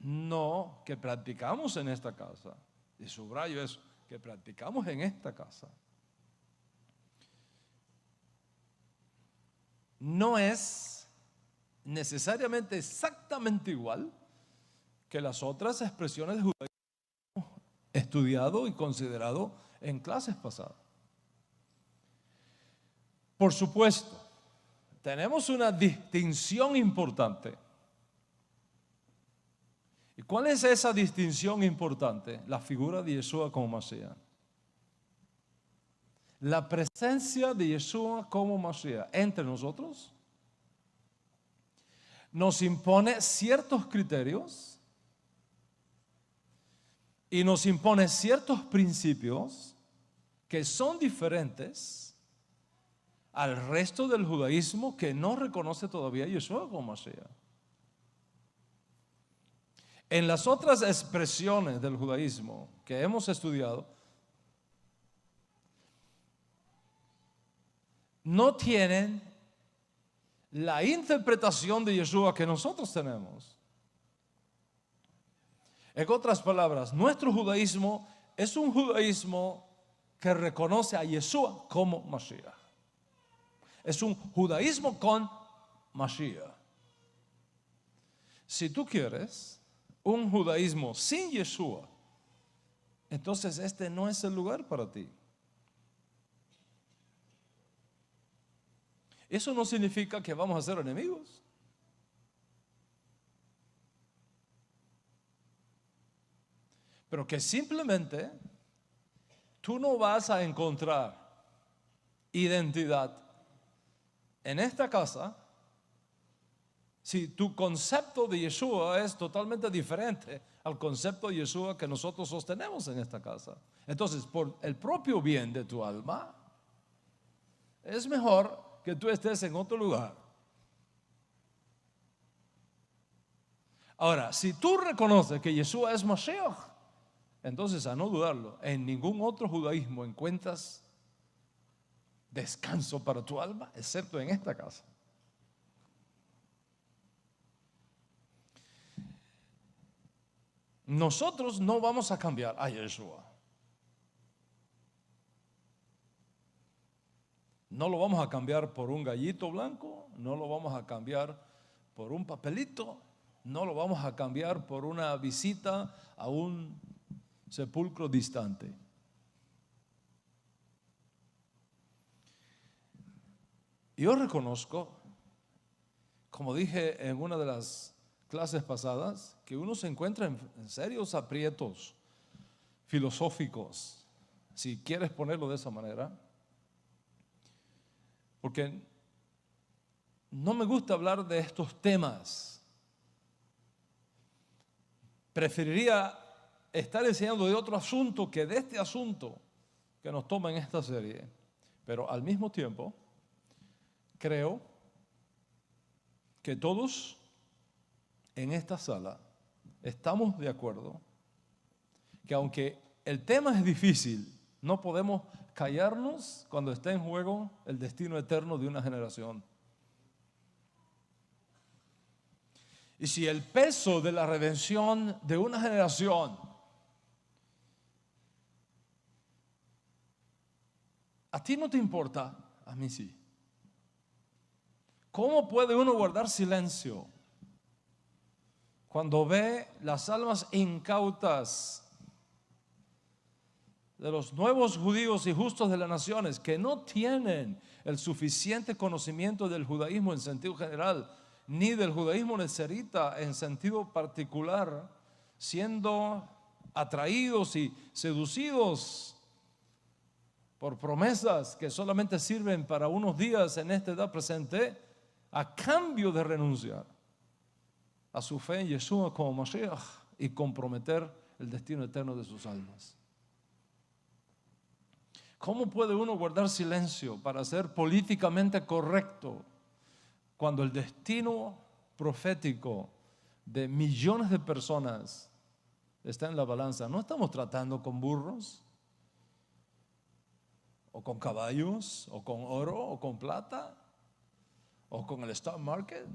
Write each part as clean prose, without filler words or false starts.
No, que practicamos en esta casa. Y subrayo eso, que practicamos en esta casa. No es necesariamente exactamente igual que las otras expresiones de judaísmo estudiado y considerado en clases pasadas. Por supuesto, tenemos una distinción importante. ¿Y cuál es esa distinción importante? La figura de Yeshua como Mashiach. La presencia de Yeshua como Mashiach entre nosotros nos impone ciertos criterios y nos impone ciertos principios que son diferentes al resto del judaísmo que no reconoce todavía a Yeshua como Mashiach. En las otras expresiones del judaísmo que hemos estudiado, no tienen la interpretación de Yeshua que nosotros tenemos. En otras palabras, nuestro judaísmo es un judaísmo que reconoce a Yeshua como Mashiach. Es un judaísmo con Mashiach. Si tú quieres un judaísmo sin Yeshua, entonces este no es el lugar para ti. Eso no significa que vamos a ser enemigos. Pero que simplemente tú no vas a encontrar identidad en esta casa si tu concepto de Yeshua es totalmente diferente al concepto de Yeshua que nosotros sostenemos en esta casa. Entonces, por el propio bien de tu alma, es mejor que tú estés en otro lugar. Ahora, si tú reconoces que Yeshua es Mashiach, entonces, a no dudarlo, en ningún otro judaísmo encuentras descanso para tu alma, excepto en esta casa. Nosotros no vamos a cambiar a Yeshua. No lo vamos a cambiar por un gallito blanco, no lo vamos a cambiar por un papelito, no lo vamos a cambiar por una visita a un sepulcro distante. Yo reconozco, como dije en una de las clases pasadas, que uno se encuentra en serios aprietos filosóficos, si quieres ponerlo de esa manera, porque no me gusta hablar de estos temas. Preferiría estar enseñando de otro asunto que de este asunto que nos toma en esta serie. Pero al mismo tiempo, creo que todos en esta sala estamos de acuerdo que aunque el tema es difícil, no podemos callarnos cuando está en juego el destino eterno de una generación. Y si el peso de la redención de una generación a ti no te importa, a mí sí. ¿Cómo puede uno guardar silencio cuando ve las almas incautas de los nuevos judíos y justos de las naciones que no tienen el suficiente conocimiento del judaísmo en sentido general, ni del judaísmo nezarita en sentido particular, siendo atraídos y seducidos por promesas que solamente sirven para unos días en esta edad presente, a cambio de renunciar a su fe en Yeshua como Mashiach y comprometer el destino eterno de sus almas? ¿Cómo puede uno guardar silencio para ser políticamente correcto cuando el destino profético de millones de personas está en la balanza? No estamos tratando con burros, o con caballos, o con oro, o con plata, o con el stock market.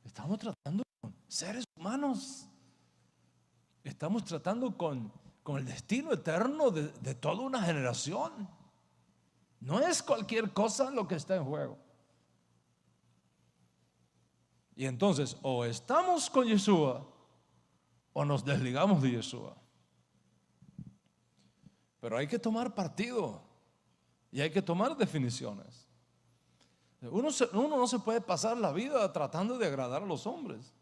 Estamos tratando con seres humanos. Estamos tratando con el destino eterno de toda una generación. No es cualquier cosa lo que está en juego. Y entonces, o estamos con Yeshua o nos desligamos de Yeshua. Pero hay que tomar partido y hay que tomar definiciones. Uno no se puede pasar la vida tratando de agradar a los hombres.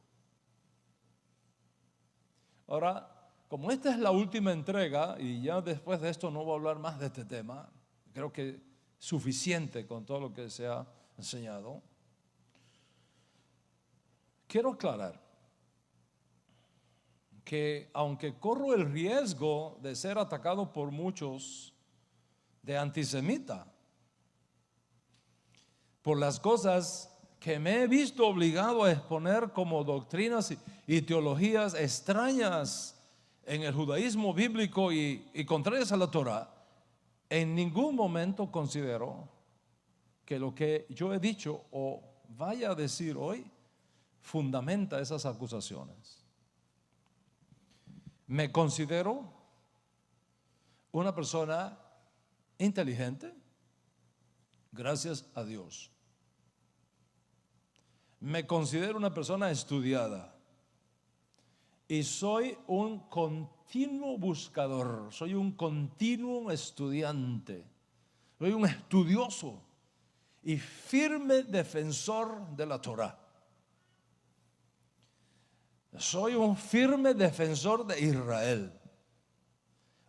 Ahora, como esta es la última entrega y ya después de esto no voy a hablar más de este tema, creo que es suficiente con todo lo que se ha enseñado. Quiero aclarar que aunque corro el riesgo de ser atacado por muchos de antisemita, por las cosas que me he visto obligado a exponer como doctrinas y teologías extrañas en el judaísmo bíblico y contrarias a la Torah, en ningún momento considero que lo que yo he dicho o vaya a decir hoy fundamenta esas acusaciones. Me considero una persona inteligente, gracias a Dios. Me considero una persona estudiada y soy un continuo buscador, soy un continuo estudiante, soy un estudioso y firme defensor de la Torah. Soy un firme defensor de Israel,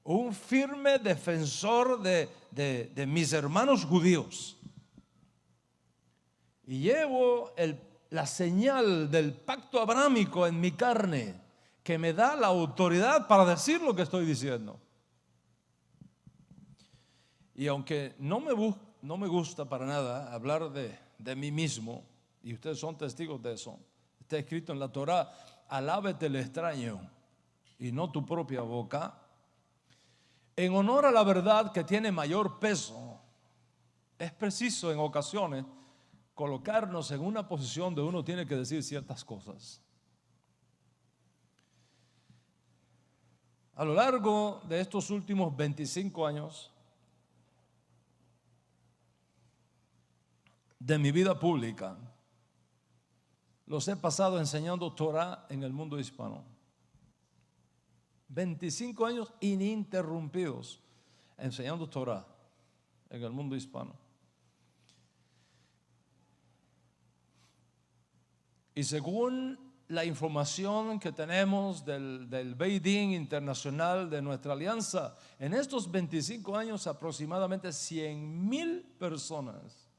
un firme defensor de mis hermanos judíos. Y llevo la señal del pacto abrámico en mi carne, que me da la autoridad para decir lo que estoy diciendo. Y aunque no me gusta para nada hablar de mí mismo, y ustedes son testigos de eso, está escrito en la Torah: alábete el extraño y no tu propia boca. En honor a la verdad que tiene mayor peso, es preciso en ocasiones colocarnos en una posición donde uno tiene que decir ciertas cosas. A lo largo de estos últimos 25 años de mi vida pública, los he pasado enseñando Torah en el mundo hispano. 25 años ininterrumpidos enseñando Torah en el mundo hispano. Y según la información que tenemos del Beit Din internacional de nuestra alianza, en estos 25 años aproximadamente 100,000 personas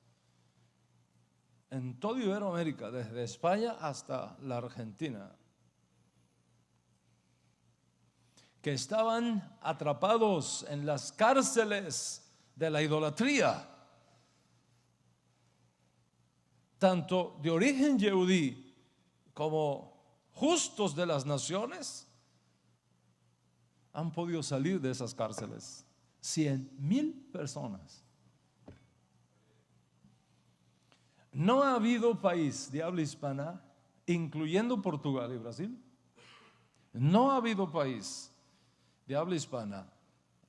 en toda Iberoamérica, desde España hasta la Argentina, que estaban atrapados en las cárceles de la idolatría, tanto de origen yehudí como justos de las naciones, han podido salir de esas cárceles. 100,000 personas. No ha habido país de habla hispana, incluyendo Portugal y Brasil, no ha habido país de habla hispana,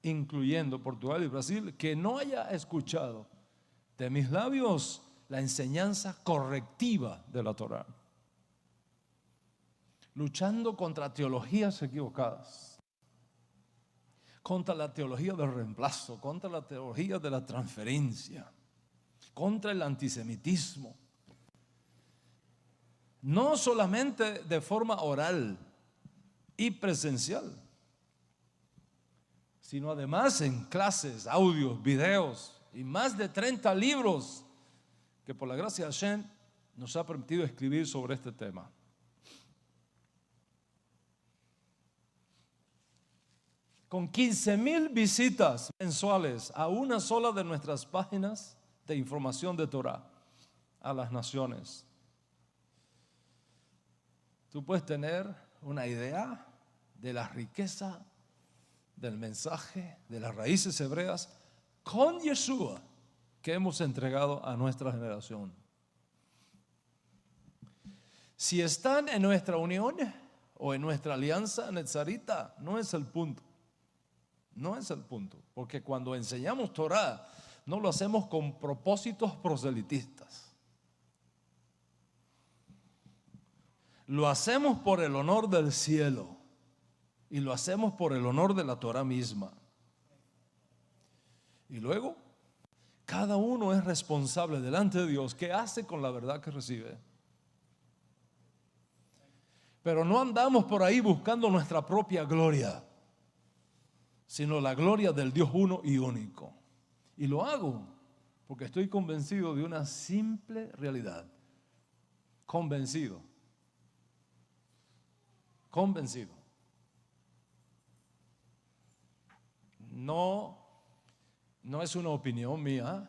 incluyendo Portugal y Brasil, que no haya escuchado de mis labios la enseñanza correctiva de la Torah, luchando contra teologías equivocadas, contra la teología del reemplazo, contra la teología de la transferencia, contra el antisemitismo, no solamente de forma oral y presencial, sino además en clases, audios, videos y más de 30 libros que por la gracia de Hashem nos ha permitido escribir sobre este tema. Con 15,000 visitas mensuales a una sola de nuestras páginas de información de Torah a las naciones, tú puedes tener una idea de la riqueza del mensaje, de las raíces hebreas con Yeshua que hemos entregado a nuestra generación. Si están en nuestra unión o en nuestra alianza netzarita, no es el punto. No es el punto. Porque cuando enseñamos Torah, no lo hacemos con propósitos proselitistas. Lo hacemos por el honor del cielo y lo hacemos por el honor de la Torah misma. Y luego, cada uno es responsable delante de Dios qué hace con la verdad que recibe. Pero no andamos por ahí buscando nuestra propia gloria, sino la gloria del Dios uno y único. Y lo hago porque estoy convencido de una simple realidad. Convencido. No es una opinión mía,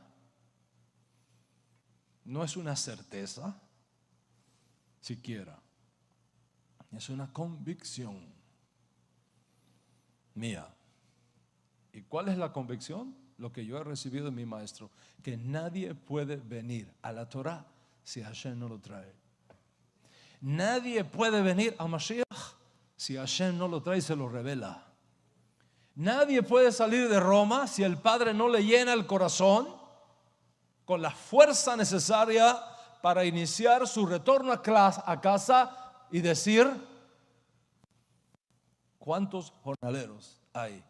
no es una certeza siquiera, es una convicción mía. ¿Y cuál es la convicción? Lo que yo he recibido de mi maestro, que nadie puede venir a la Torah si Hashem no lo trae. Nadie puede venir a Mashiach si Hashem no lo trae y se lo revela. Nadie puede salir de Roma si el Padre no le llena el corazón con la fuerza necesaria para iniciar su retorno a casa y decir: ¿cuántos jornaleros hay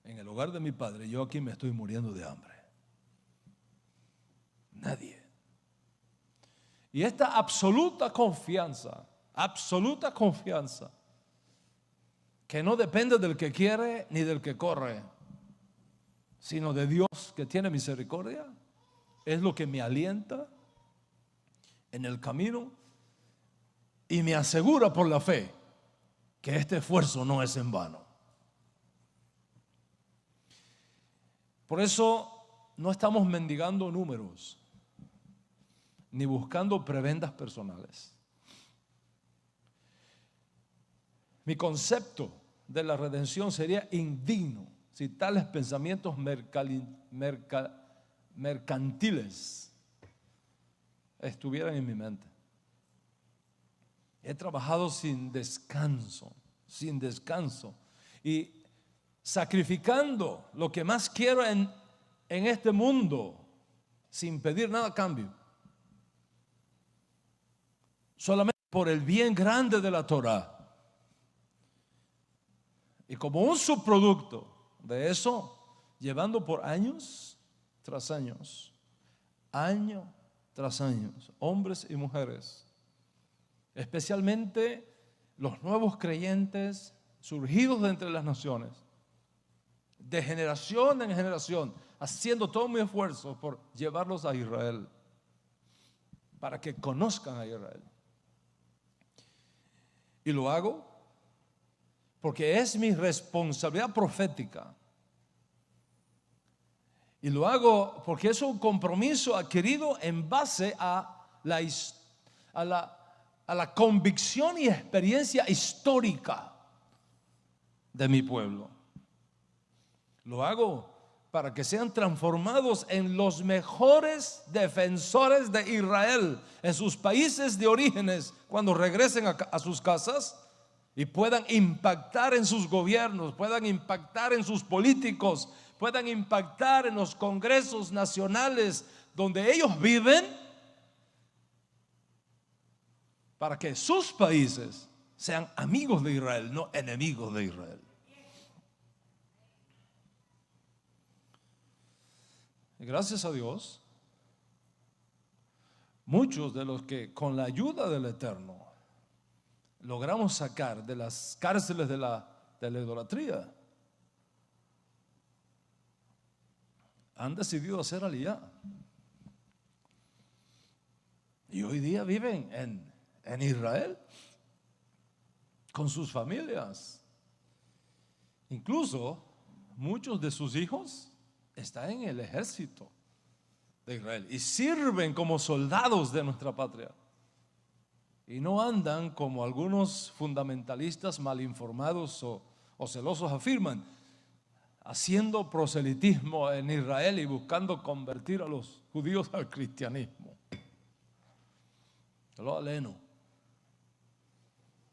en el hogar de mi Padre? Yo aquí me estoy muriendo de hambre. Nadie. Y esta absoluta confianza, que no depende del que quiere ni del que corre, sino de Dios que tiene misericordia, es lo que me alienta en el camino y me asegura por la fe que este esfuerzo no es en vano. Por eso no estamos mendigando números ni buscando prebendas personales. Mi concepto de la redención sería indigno si tales pensamientos mercantiles estuvieran en mi mente. He trabajado sin descanso y sacrificando lo que más quiero en este mundo sin pedir nada a cambio, solamente por el bien grande de la Torah. Y como un subproducto de eso, llevando por años tras años, año tras año, hombres y mujeres, especialmente los nuevos creyentes surgidos de entre las naciones, de generación en generación, haciendo todo mi esfuerzo por llevarlos a Israel, para que conozcan a Israel. Y lo hago porque es mi responsabilidad profética. Y lo hago porque es un compromiso adquirido en base a la convicción y experiencia histórica de mi pueblo. Lo hago para que sean transformados en los mejores defensores de Israel en sus países de orígenes cuando regresen a sus casas, y puedan impactar en sus gobiernos, puedan impactar en sus políticos, puedan impactar en los congresos nacionales donde ellos viven, para que sus países sean amigos de Israel, no enemigos de Israel. Y gracias a Dios, muchos de los que con la ayuda del Eterno logramos sacar de las cárceles de la idolatría, han decidido hacer aliyá. Y hoy día viven en Israel con sus familias. Incluso muchos de sus hijos están en el ejército de Israel y sirven como soldados de nuestra patria. Y no andan como algunos fundamentalistas mal informados o celosos afirman, haciendo proselitismo en Israel y buscando convertir a los judíos al cristianismo. Lo aleno.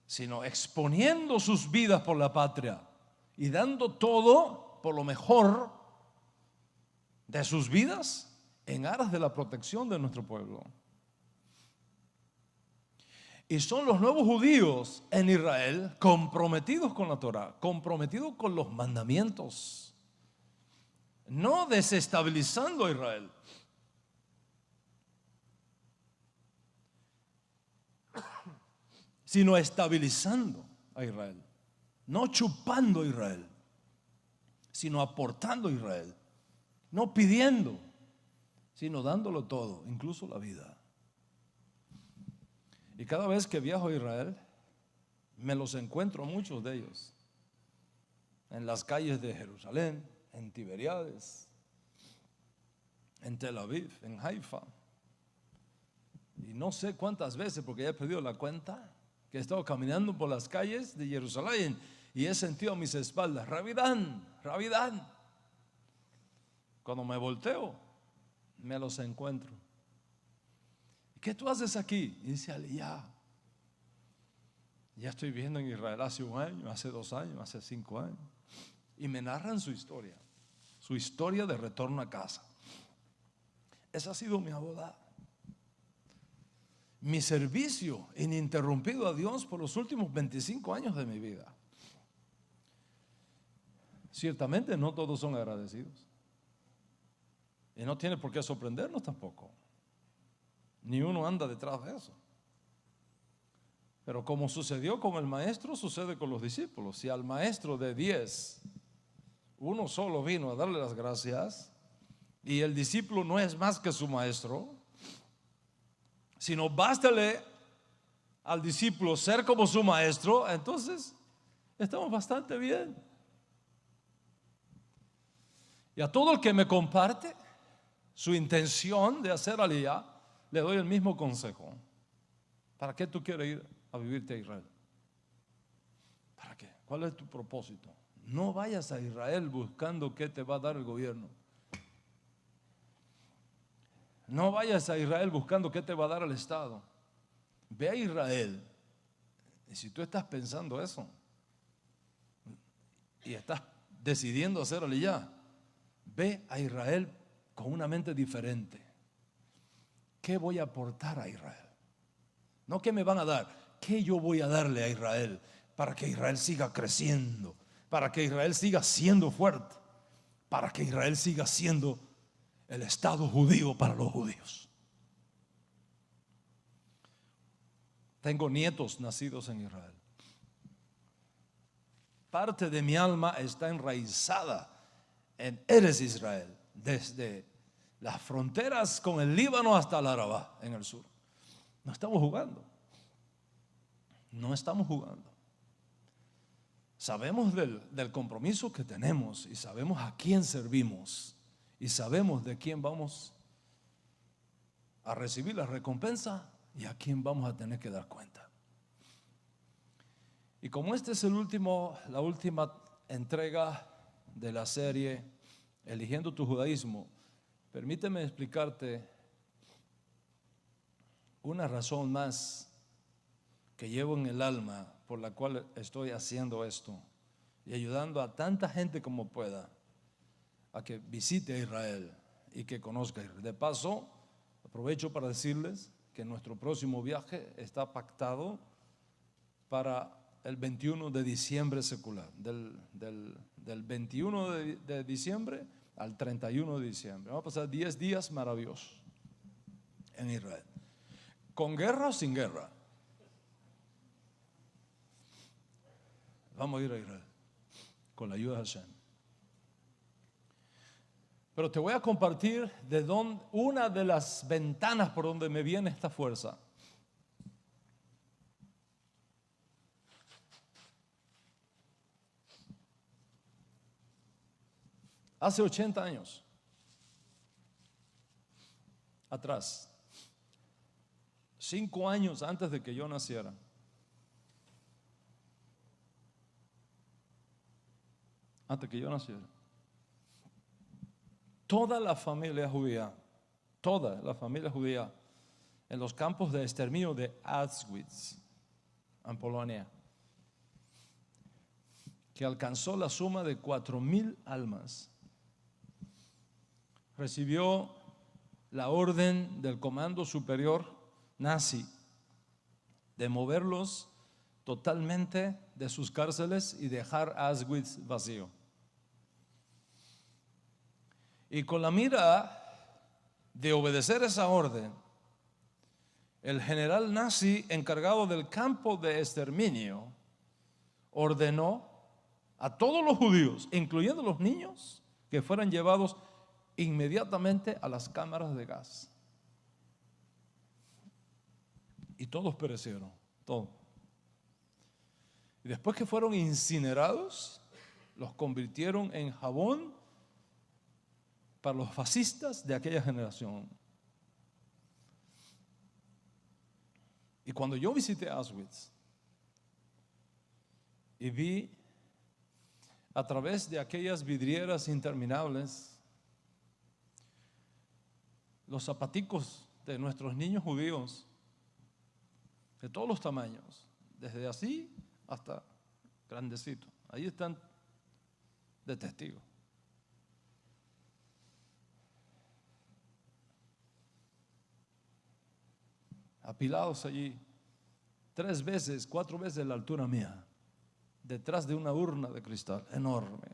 sino exponiendo sus vidas por la patria y dando todo por lo mejor de sus vidas en aras de la protección de nuestro pueblo. Y son los nuevos judíos en Israel comprometidos con la Torah, comprometidos con los mandamientos, no desestabilizando a Israel, sino estabilizando a Israel, no chupando a Israel, sino aportando a Israel, no pidiendo, sino dándolo todo, incluso la vida. Y cada vez que viajo a Israel, me los encuentro muchos de ellos en las calles de Jerusalén, en Tiberíades, en Tel Aviv, en Haifa. Y no sé cuántas veces, porque ya he perdido la cuenta, que he estado caminando por las calles de Jerusalén y he sentido a mis espaldas, Rabidán, Rabidán. Cuando me volteo, me los encuentro. ¿Qué tú haces aquí? Y dice Aliyah, ya estoy viviendo en Israel hace 1 año, hace 2 años, hace 5 años. Y me narran su historia de retorno a casa. Esa ha sido mi boda, mi servicio ininterrumpido a Dios por los últimos 25 años de mi vida. Ciertamente no todos son agradecidos. Y no tiene por qué sorprendernos tampoco. Ni uno anda detrás de eso. Pero como sucedió con el maestro, sucede con los discípulos. Si al maestro de 10, uno solo vino a darle las gracias, y el discípulo no es más que su maestro, sino bástale al discípulo ser como su maestro, entonces estamos bastante bien. Y a todo el que me comparte su intención de hacer aliyah, le doy el mismo consejo. ¿Para qué tú quieres ir a vivirte a Israel? ¿Para qué? ¿Cuál es tu propósito? No vayas a Israel buscando qué te va a dar el gobierno. No vayas a Israel buscando qué te va a dar el Estado. Ve a Israel. Y si tú estás pensando eso y estás decidiendo hacer aliyah, ve a Israel con una mente diferente. ¿Qué voy a aportar a Israel? No qué me van a dar, qué yo voy a darle a Israel para que Israel siga creciendo, para que Israel siga siendo fuerte, para que Israel siga siendo el Estado judío para los judíos. Tengo nietos nacidos en Israel. Parte de mi alma está enraizada en Eretz Israel, desde las fronteras con el Líbano hasta el Arabá en el sur. No estamos jugando. No estamos jugando. Sabemos del compromiso que tenemos y sabemos a quién servimos y sabemos de quién vamos a recibir la recompensa y a quién vamos a tener que dar cuenta. Y como este es la última entrega de la serie Eligiendo tu Judaísmo, permíteme explicarte una razón más que llevo en el alma por la cual estoy haciendo esto y ayudando a tanta gente como pueda a que visite a Israel y que conozca a Israel. De paso, aprovecho para decirles que nuestro próximo viaje está pactado para el 21 de diciembre secular, del 21 de diciembre al 31 de diciembre. Vamos a pasar 10 días maravillosos en Israel. ¿Con guerra o sin guerra? Vamos a ir a Israel con la ayuda de Hashem. Pero te voy a compartir una de las ventanas por donde me viene esta fuerza. Hace 80 años atrás, 5 años antes de que yo naciera, toda la familia judía en los campos de exterminio de Auschwitz, en Polonia, que alcanzó la suma de 4,000 almas, recibió la orden del Comando Superior nazi de moverlos totalmente de sus cárceles y dejar Auschwitz vacío. Y con la mira de obedecer esa orden, el general nazi encargado del campo de exterminio ordenó a todos los judíos, incluyendo los niños, que fueran llevados inmediatamente a las cámaras de gas. Y todos perecieron, todos. Y después que fueron incinerados, los convirtieron en jabón para los fascistas de aquella generación. Y cuando yo visité Auschwitz y vi a través de aquellas vidrieras interminables los zapaticos de nuestros niños judíos de todos los tamaños, desde así hasta grandecito, ahí están de testigos. Apilados allí, 3 veces, 4 veces la altura mía, detrás de una urna de cristal enorme.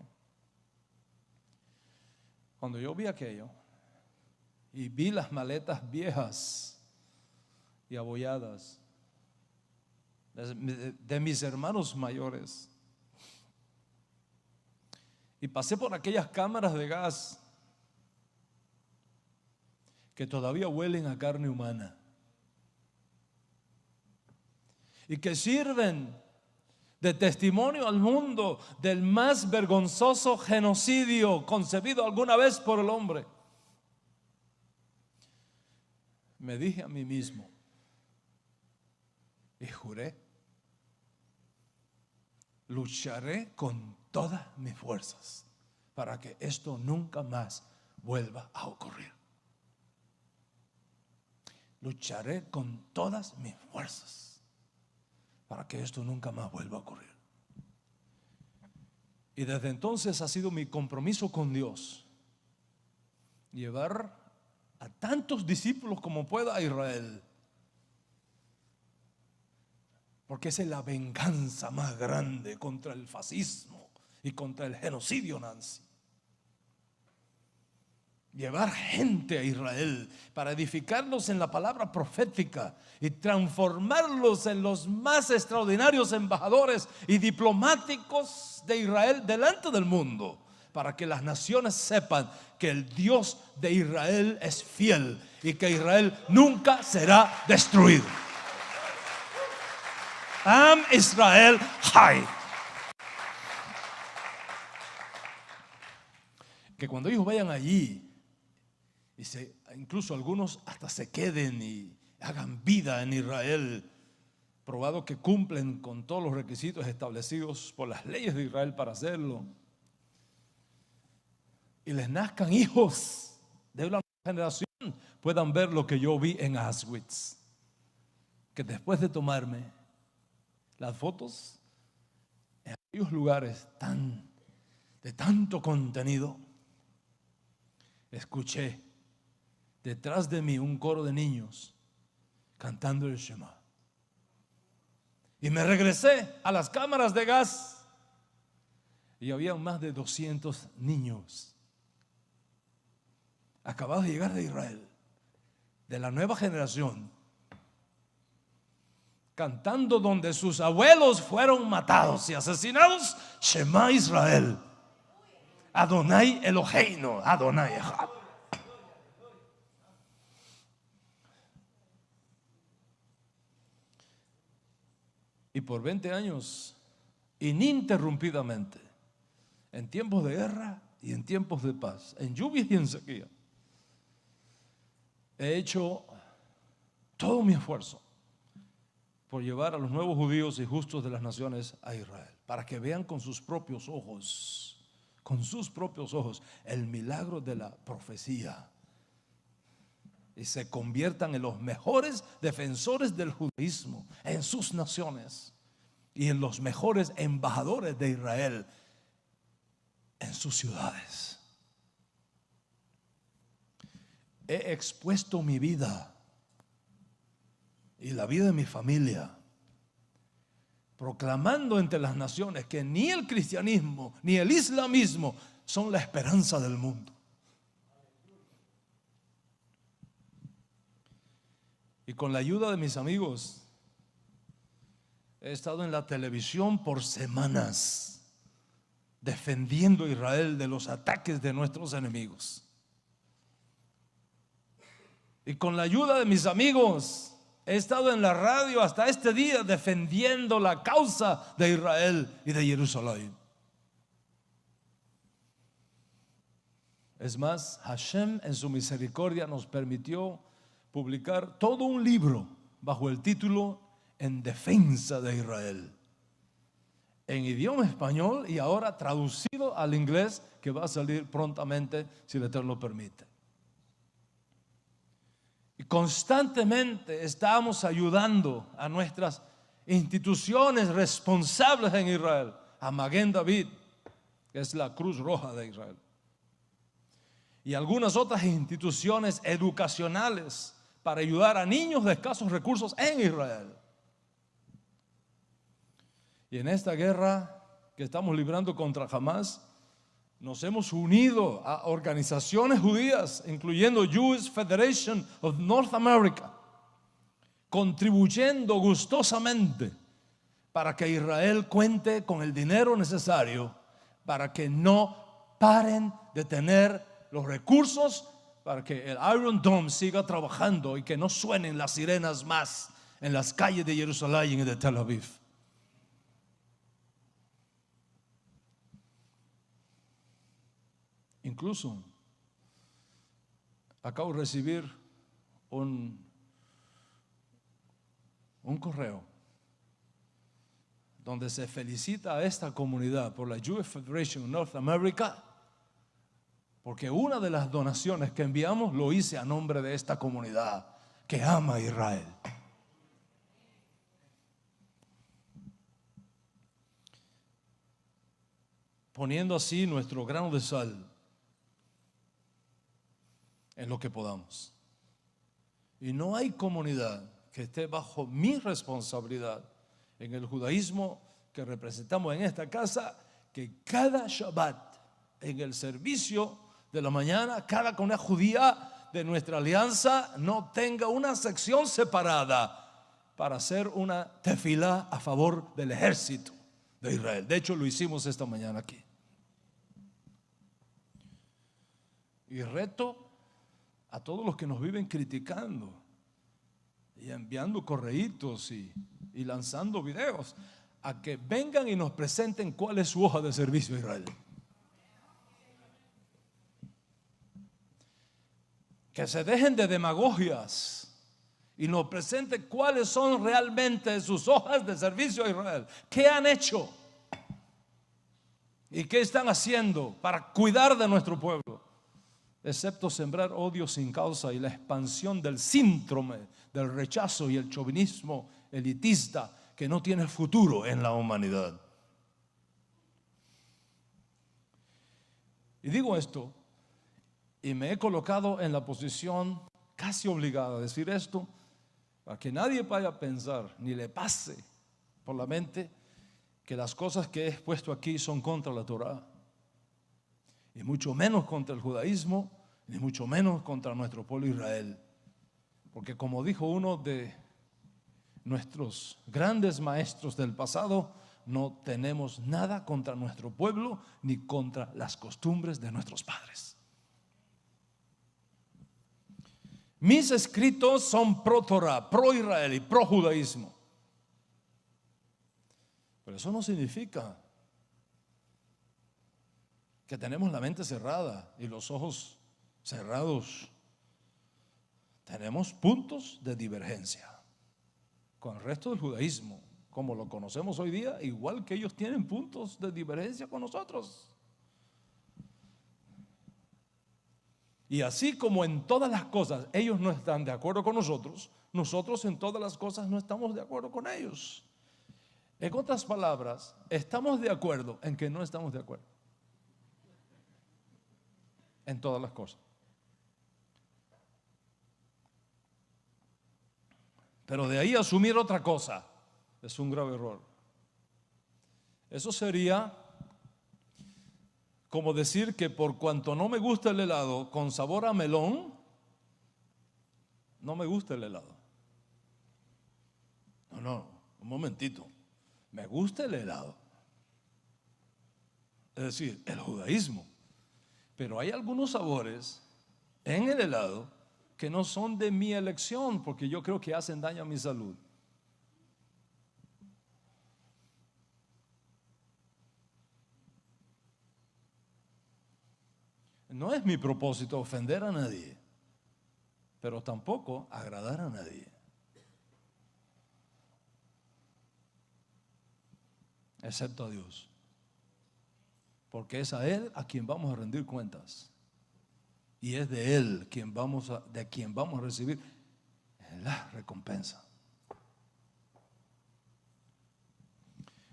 Cuando yo vi aquello y vi las maletas viejas y abolladas de mis hermanos mayores, y pasé por aquellas cámaras de gas que todavía huelen a carne humana y que sirven de testimonio al mundo del más vergonzoso genocidio concebido alguna vez por el hombre, me dije a mí mismo y juré: lucharé con todas mis fuerzas para que esto nunca más vuelva a ocurrir. Lucharé con todas mis fuerzas para que esto nunca más vuelva a ocurrir. Y desde entonces ha sido mi compromiso con Dios llevar a tantos discípulos como pueda a Israel, porque esa es la venganza más grande contra el fascismo y contra el genocidio nazi. Llevar gente a Israel para edificarlos en la palabra profética y transformarlos en los más extraordinarios embajadores y diplomáticos de Israel delante del mundo, para que las naciones sepan que el Dios de Israel es fiel y que Israel nunca será destruido. Am Israel Hay. Que cuando ellos vayan allí, incluso algunos hasta se queden y hagan vida en Israel, probado que cumplen con todos los requisitos establecidos por las leyes de Israel para hacerlo, y les nazcan hijos de una generación, puedan ver lo que yo vi en Auschwitz, que después de tomarme las fotos en aquellos lugares de tanto contenido, escuché detrás de mí un coro de niños cantando el Shema. Y me regresé a las cámaras de gas y había más de 200 niños acabados de llegar de Israel, de la nueva generación, cantando donde sus abuelos fueron matados y asesinados: Shema Israel, Adonai Eloheinu, Adonai Echad. Y por 20 años, ininterrumpidamente, en tiempos de guerra y en tiempos de paz, en lluvias y en sequía, he hecho todo mi esfuerzo por llevar a los nuevos judíos y justos de las naciones a Israel, para que vean con sus propios ojos, el milagro de la profecía y se conviertan en los mejores defensores del judaísmo en sus naciones, y en los mejores embajadores de Israel en sus ciudades. He expuesto mi vida y la vida de mi familia, proclamando entre las naciones que ni el cristianismo ni el islamismo son la esperanza del mundo. Y con la ayuda de mis amigos, he estado en la televisión por semanas defendiendo a Israel de los ataques de nuestros enemigos. Y con la ayuda de mis amigos, he estado en la radio hasta este día defendiendo la causa de Israel y de Jerusalén. Es más, Hashem en su misericordia nos permitió publicar todo un libro bajo el título En defensa de Israel, en idioma español y ahora traducido al inglés, que va a salir prontamente si el Eterno lo permite. Y constantemente estamos ayudando a nuestras instituciones responsables en Israel, a Maguen David, que es la Cruz Roja de Israel, y algunas otras instituciones educacionales para ayudar a niños de escasos recursos en Israel. Y en esta guerra que estamos librando contra Hamás, nos hemos unido a organizaciones judías, incluyendo Jewish Federation of North America, contribuyendo gustosamente para que Israel cuente con el dinero necesario para que no paren de tener los recursos para que el Iron Dome siga trabajando y que no suenen las sirenas más en las calles de Jerusalén y de Tel Aviv. Incluso acabo de recibir un correo donde se felicita a esta comunidad por la Jewish Federation of North America, porque una de las donaciones que enviamos lo hice a nombre de esta comunidad que ama a Israel. Poniendo así nuestro grano de sal en lo que podamos. Y no hay comunidad que esté bajo mi responsabilidad en el judaísmo que representamos en esta casa, que cada Shabbat en el servicio de la mañana, cada comunidad judía de nuestra alianza no tenga una sección separada para hacer una tefilá a favor del ejército de Israel. De hecho, lo hicimos esta mañana aquí. Y reto a todos los que nos viven criticando y enviando correitos y lanzando videos, a que vengan y nos presenten cuál es su hoja de servicio a Israel. Que se dejen de demagogias y nos presenten cuáles son realmente sus hojas de servicio a Israel. ¿Qué han hecho? ¿Y qué están haciendo para cuidar de nuestro pueblo? Excepto sembrar odio sin causa y la expansión del síndrome del rechazo y el chauvinismo elitista que no tiene futuro en la humanidad. Y digo esto, y me he colocado en la posición casi obligada a decir esto, para que nadie vaya a pensar, ni le pase por la mente, que las cosas que he expuesto aquí son contra la Torah, y mucho menos contra el judaísmo, ni mucho menos contra nuestro pueblo Israel. Porque como dijo uno de nuestros grandes maestros del pasado, no tenemos nada contra nuestro pueblo ni contra las costumbres de nuestros padres. Mis escritos son pro Torah, pro Israel y pro judaísmo. Pero eso no significa que tenemos la mente cerrada y los ojos cerrados. Tenemos puntos de divergencia con el resto del judaísmo, como lo conocemos hoy día, igual que ellos tienen puntos de divergencia con nosotros. Y así como en todas las cosas ellos no están de acuerdo con nosotros, nosotros en todas las cosas no estamos de acuerdo con ellos. En otras palabras, estamos de acuerdo en que no estamos de acuerdo en todas las cosas. Pero de ahí a asumir otra cosa es un grave error. Eso sería como decir que por cuanto no me gusta el helado con sabor a melón, no me gusta el helado. No, un momentito. Me gusta el helado. Es decir, el judaísmo. Pero hay algunos sabores en el helado que no son de mi elección, porque yo creo que hacen daño a mi salud. No es mi propósito ofender a nadie, pero tampoco agradar a nadie. Excepto a Dios. Porque es a Él a quien vamos a rendir cuentas. Y es de Él de quien vamos a recibir la recompensa.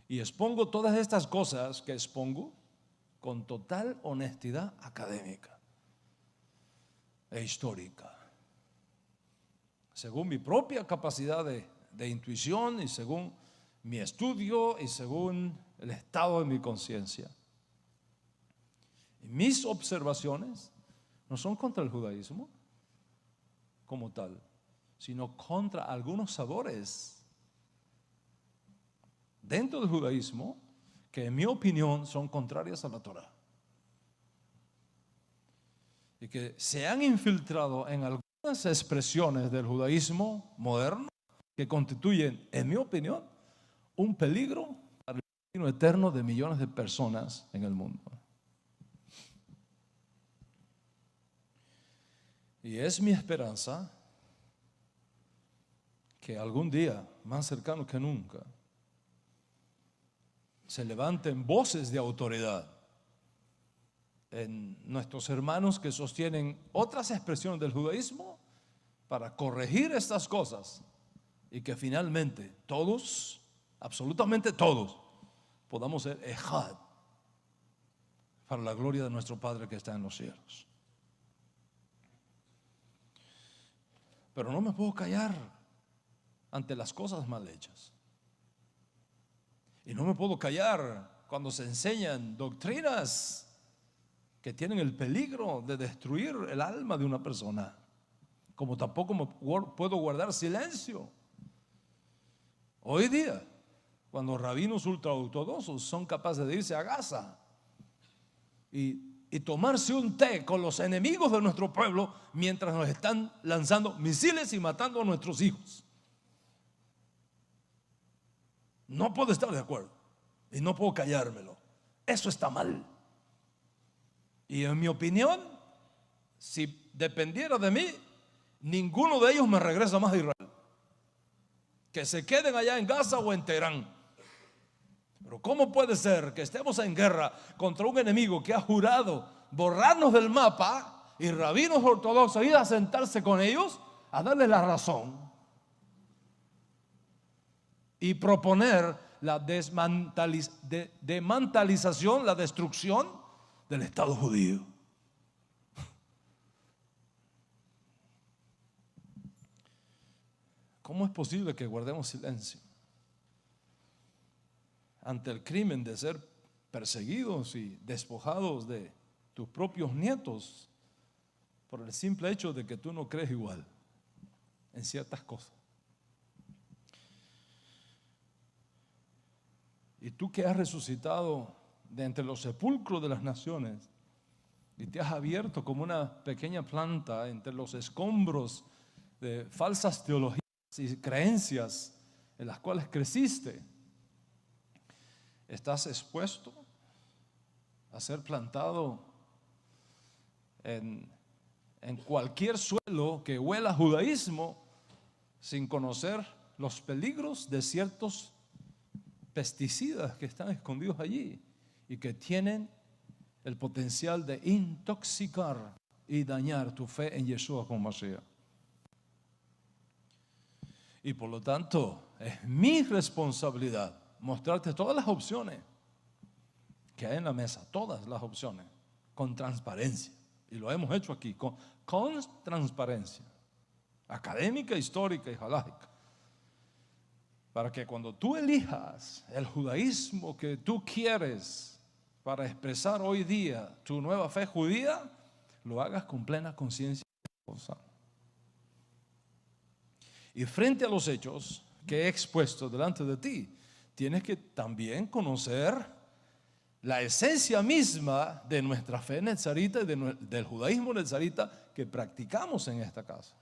Y expongo todas estas cosas que expongo con total honestidad académica e histórica, según mi propia capacidad de intuición y según mi estudio y según el estado de mi conciencia. Y mis observaciones no son contra el judaísmo como tal, sino contra algunos sabores dentro del judaísmo que en mi opinión son contrarias a la Torah y que se han infiltrado en algunas expresiones del judaísmo moderno que constituyen, en mi opinión, un peligro para el destino eterno de millones de personas en el mundo. Y es mi esperanza que algún día, más cercano que nunca, se levanten voces de autoridad en nuestros hermanos que sostienen otras expresiones del judaísmo para corregir estas cosas y que finalmente todos, absolutamente todos, podamos ser ejad para la gloria de nuestro Padre que está en los cielos. Pero no me puedo callar ante las cosas mal hechas. Y no me puedo callar cuando se enseñan doctrinas que tienen el peligro de destruir el alma de una persona. Como tampoco puedo guardar silencio. Hoy día, cuando rabinos ultraortodoxos son capaces de irse a Gaza y tomarse un té con los enemigos de nuestro pueblo mientras nos están lanzando misiles y matando a nuestros hijos. No puedo estar de acuerdo y no puedo callármelo. Eso está mal. Y en mi opinión, si dependiera de mí, ninguno de ellos me regresa más a Israel. Que se queden allá en Gaza o en Teherán. Pero ¿cómo puede ser que estemos en guerra contra un enemigo que ha jurado borrarnos del mapa y rabinos ortodoxos ir a sentarse con ellos a darles la razón y proponer la desmantelización, la destrucción del Estado judío? ¿Cómo es posible que guardemos silencio ante el crimen de ser perseguidos y despojados de tus propios nietos por el simple hecho de que tú no crees igual en ciertas cosas? Y tú que has resucitado de entre los sepulcros de las naciones y te has abierto como una pequeña planta entre los escombros de falsas teologías y creencias en las cuales creciste, estás expuesto a ser plantado en cualquier suelo que huela a judaísmo sin conocer los peligros de ciertos pesticidas que están escondidos allí y que tienen el potencial de intoxicar y dañar tu fe en Yeshua como Mashiach. Y por lo tanto es mi responsabilidad mostrarte todas las opciones que hay en la mesa, todas las opciones, con transparencia. Y lo hemos hecho aquí, con transparencia, académica, histórica y halágica. Para que cuando tú elijas el judaísmo que tú quieres para expresar hoy día tu nueva fe judía, lo hagas con plena conciencia. Y frente a los hechos que he expuesto delante de ti, tienes que también conocer la esencia misma de nuestra fe nezarita y del judaísmo nezarita que practicamos en esta casa.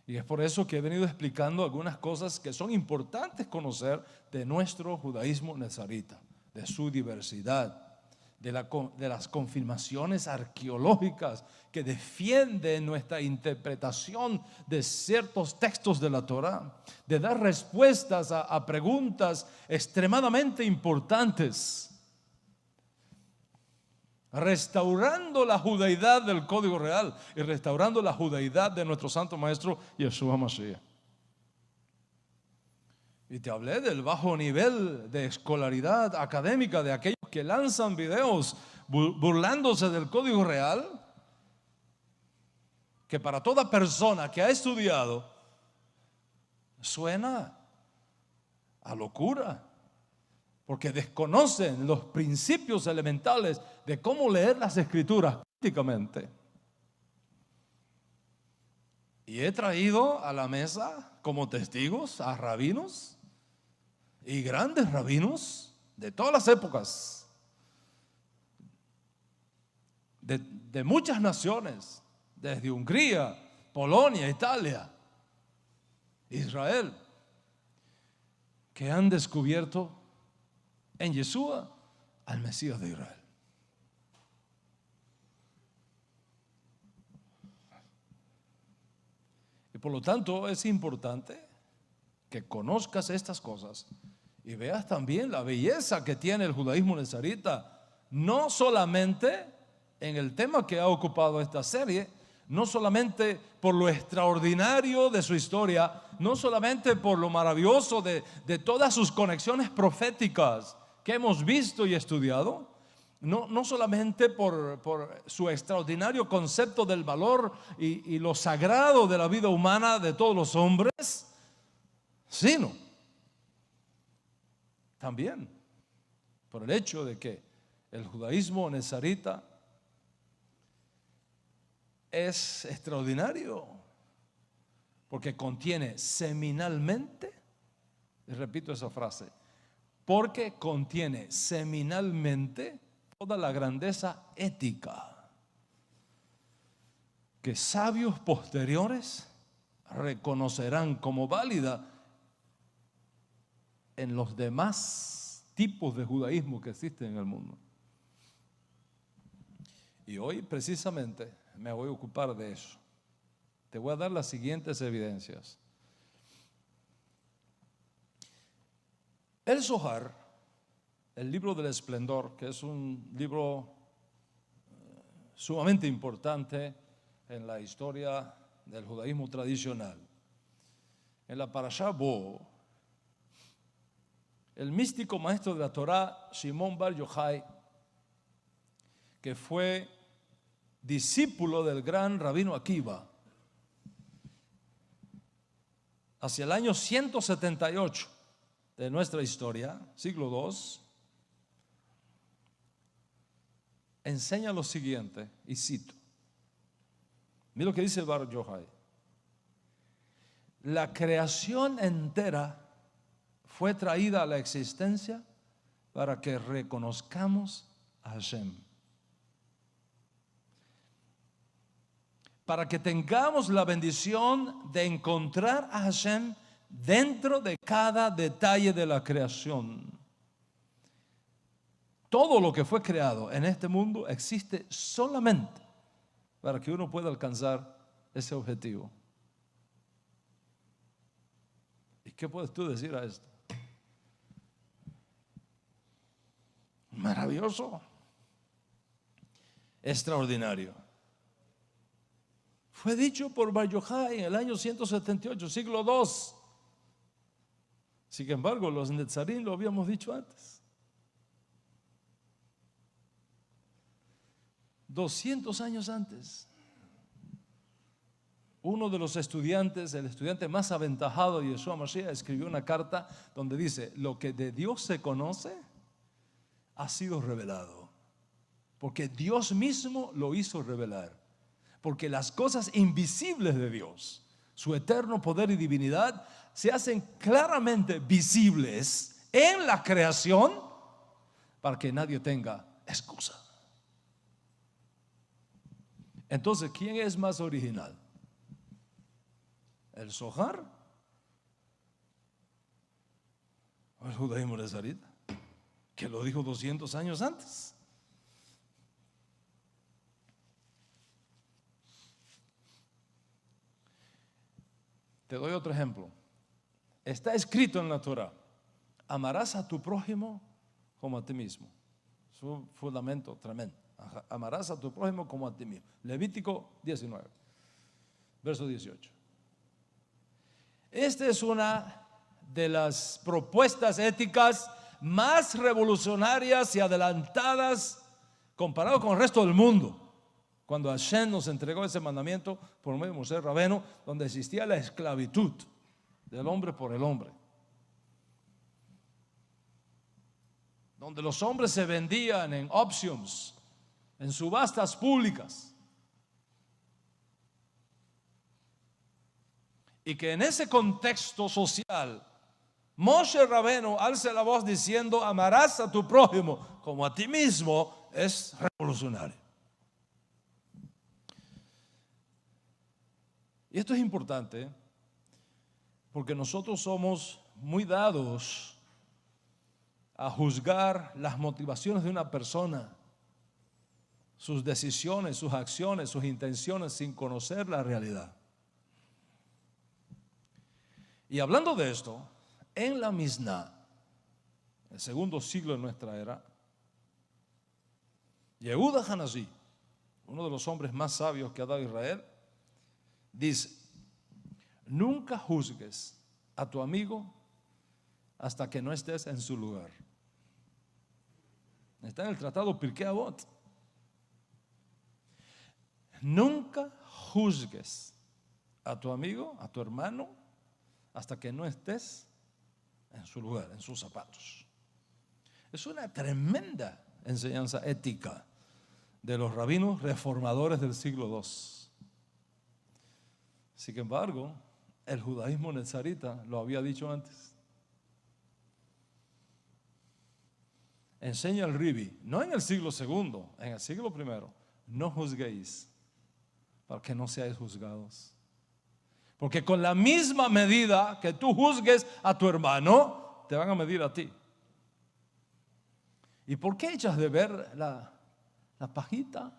Y es por eso que he venido explicando algunas cosas que son importantes conocer de nuestro judaísmo nezarita, de su diversidad, de las confirmaciones arqueológicas que defienden nuestra interpretación de ciertos textos de la Torá, de dar respuestas a preguntas extremadamente importantes, restaurando la judaidad del Código Real y restaurando la judaidad de nuestro Santo Maestro Yeshua Mashiach. Y te hablé del bajo nivel de escolaridad académica de aquellos que lanzan videos burlándose del Código Real, que para toda persona que ha estudiado suena a locura, porque desconocen los principios elementales de cómo leer las Escrituras prácticamente. Y he traído a la mesa como testigos a rabinos y grandes rabinos de todas las épocas, de muchas naciones, desde Hungría, Polonia, Italia, Israel, que han descubierto en Yeshua al Mesías de Israel. Y por lo tanto es importante que conozcas estas cosas y veas también la belleza que tiene el judaísmo nezarita, no solamente en el tema que ha ocupado esta serie, no solamente por lo extraordinario de su historia, no solamente por lo maravilloso de todas sus conexiones proféticas que hemos visto y estudiado, no solamente por su extraordinario concepto del valor y lo sagrado de la vida humana de todos los hombres, sino también por el hecho de que el judaísmo nezarita es extraordinario, porque contiene seminalmente, y repito esa frase, porque contiene seminalmente toda la grandeza ética que sabios posteriores reconocerán como válida en los demás tipos de judaísmo que existen en el mundo. Y hoy precisamente me voy a ocupar de eso. Te voy a dar las siguientes evidencias. El Zohar, el libro del esplendor, que es un libro sumamente importante en la historia del judaísmo tradicional. En la Parashá Bo, el místico maestro de la Torá, Shimon Bar Yochai, que fue discípulo del gran rabino Akiva, hacia el año 178 de nuestra historia, siglo II, enseña lo siguiente, y cito. Mira lo que dice Bar Yochai: la creación entera fue traída a la existencia para que reconozcamos a Hashem, para que tengamos la bendición de encontrar a Hashem dentro de cada detalle de la creación. Todo lo que fue creado en este mundo existe solamente para que uno pueda alcanzar ese objetivo. ¿Y qué puedes tú decir a esto? Maravilloso, extraordinario. Fue dicho por Bar Yochai en el año 178, siglo II. Sin embargo, los Netzarim lo habíamos dicho antes. 200 años antes, uno de los estudiantes, el estudiante más aventajado de Yeshua Mashiach, escribió una carta donde dice: lo que de Dios se conoce ha sido revelado, porque Dios mismo lo hizo revelar. Porque las cosas invisibles de Dios, su eterno poder y divinidad, se hacen claramente visibles en la creación para que nadie tenga excusa. Entonces, ¿quién es más original? ¿El Zohar o el judaísmo nezarita, que lo dijo 200 años antes? Te doy otro ejemplo. Está escrito en la Torah: amarás a tu prójimo como a ti mismo. Es un fundamento tremendo. Amarás a tu prójimo como a ti mismo. Levítico 19, verso 18. Esta es una de las propuestas éticas más revolucionarias y adelantadas comparado con el resto del mundo. Cuando Hashem nos entregó ese mandamiento por medio de Moshe Rabeno, donde existía la esclavitud del hombre por el hombre, donde los hombres se vendían en auctions, en subastas públicas, y que en ese contexto social Moshe Rabeno alza la voz diciendo: amarás a tu prójimo como a ti mismo, es revolucionario. Y esto es importante porque nosotros somos muy dados a juzgar las motivaciones de una persona, sus decisiones, sus acciones, sus intenciones, sin conocer la realidad. Y hablando de esto, en la Mishnah, el segundo siglo de nuestra era, Yehuda Hanasi, uno de los hombres más sabios que ha dado Israel, dice: nunca juzgues a tu amigo hasta que no estés en su lugar. Está en el tratado Pirkei Avot. Nunca juzgues a tu amigo, a tu hermano, hasta que no estés en su lugar, en sus zapatos. Es una tremenda enseñanza ética de los rabinos reformadores del siglo II. Sin embargo, el judaísmo nezarita lo había dicho antes. Enseña el Ribi, no en el siglo II, en el siglo I: no juzguéis para que no seáis juzgados. Porque con la misma medida que tú juzgues a tu hermano, te van a medir a ti. ¿Y por qué echas de ver la pajita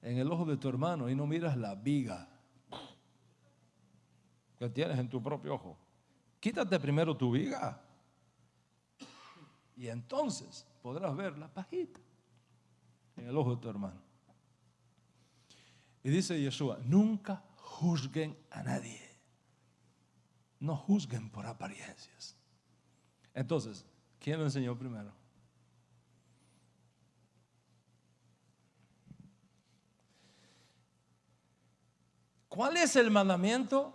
en el ojo de tu hermano y no miras la viga que tienes en tu propio ojo? Quítate primero tu viga y entonces podrás ver la pajita en el ojo de tu hermano. Y dice Yeshua: nunca juzguen a nadie, no juzguen por apariencias. Entonces, ¿quién lo enseñó primero? ¿Cuál es el mandamiento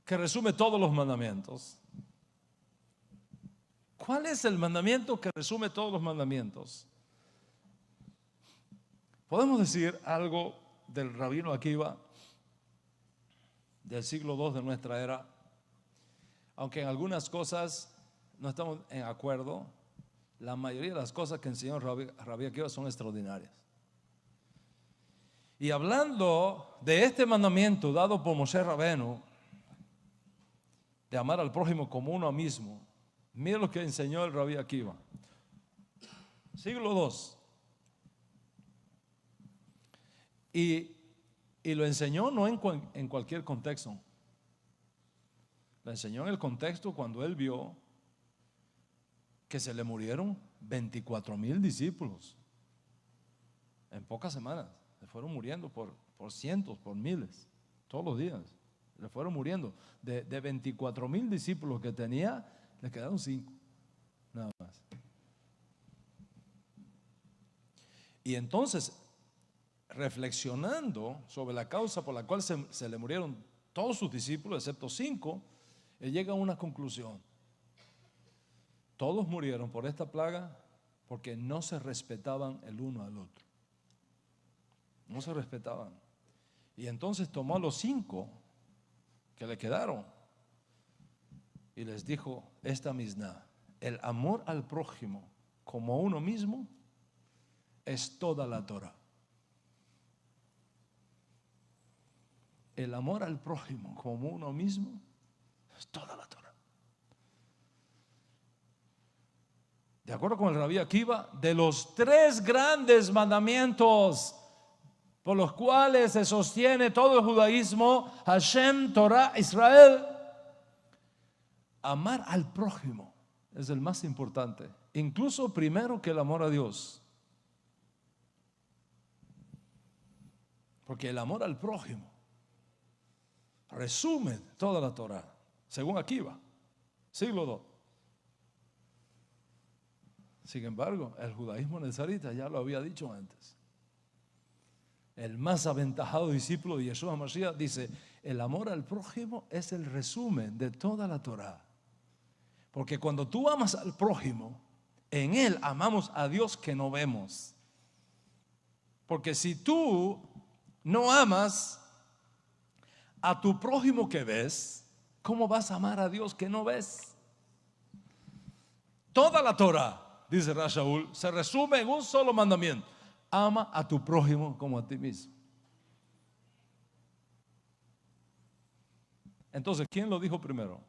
que resume todos los mandamientos? ¿Cuál es el mandamiento que resume todos los mandamientos? Podemos decir algo del rabino Akiva del siglo II de nuestra era, aunque en algunas cosas no estamos en acuerdo. La mayoría de las cosas que enseñó Rabbi Akiva son extraordinarias. Y hablando de este mandamiento dado por Moshe Rabenu, de amar al prójimo como uno mismo, mira lo que enseñó el Rabbi Akiva, siglo II. Y lo enseñó no en cualquier contexto. Lo enseñó en el contexto cuando él vio que se le murieron 24,000 discípulos en pocas semanas. Se fueron muriendo por cientos, por miles, todos los días. le fueron muriendo. De 24,000 discípulos que tenía, le quedaron 5, nada más. Y entonces, reflexionando sobre la causa por la cual se le murieron todos sus discípulos, excepto 5, él llega a una conclusión. Todos murieron por esta plaga porque no se respetaban el uno al otro. No se respetaban. Y entonces tomó a los 5 que le quedaron y les dijo esta misna: el amor al prójimo como a uno mismo es toda la Torah. El amor al prójimo como uno mismo es toda la Torah. De acuerdo con el Rabí Akiva, de los 3 grandes mandamientos por los cuales se sostiene todo el judaísmo, Hashem, Torah, Israel, amar al prójimo es el más importante, incluso primero que el amor a Dios. Porque el amor al prójimo resume toda la Torah, según Akiva, siglo II. Sin embargo, el judaísmo nazarita ya lo había dicho antes. El más aventajado discípulo de Yeshua Mashiach dice: el amor al prójimo es el resumen de toda la Torah. Porque cuando tú amas al prójimo, en él amamos a Dios que no vemos. Porque si tú no amas a tu prójimo que ves, ¿cómo vas a amar a Dios que no ves? Toda la Torah, dice Rav Shaul, se resume en un solo mandamiento: ama a tu prójimo como a ti mismo. Entonces, ¿quién lo dijo primero?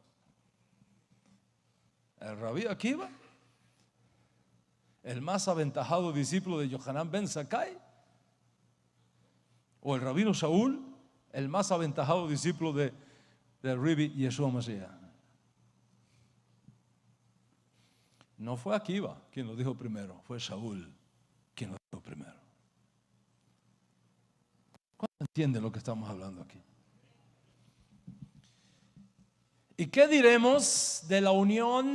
¿El Rabí Akiva, el más aventajado discípulo de Yohanan ben Zakkai? ¿O el rabino Shaul, el más aventajado discípulo del Rabbi Yeshua Mashiach? No fue Akiva quien lo dijo primero, fue Shaul quien lo dijo primero. ¿Cuánto entienden lo que estamos hablando aquí? ¿Y qué diremos de la unión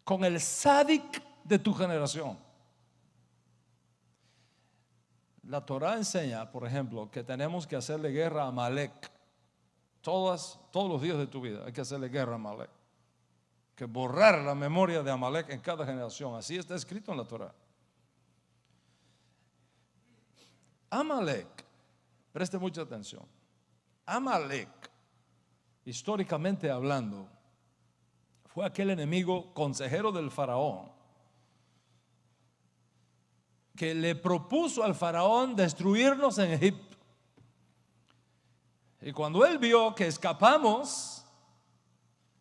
con el sádic de tu generación? La Torah enseña, por ejemplo, que tenemos que hacerle guerra a Amalek. Todos los días de tu vida hay que hacerle guerra a Amalek. Que borrar la memoria de Amalek en cada generación. Así está escrito en la Torah. Amalek, preste mucha atención. Amalek, históricamente hablando, fue aquel enemigo consejero del faraón que le propuso al faraón destruirnos en Egipto. Y cuando él vio que escapamos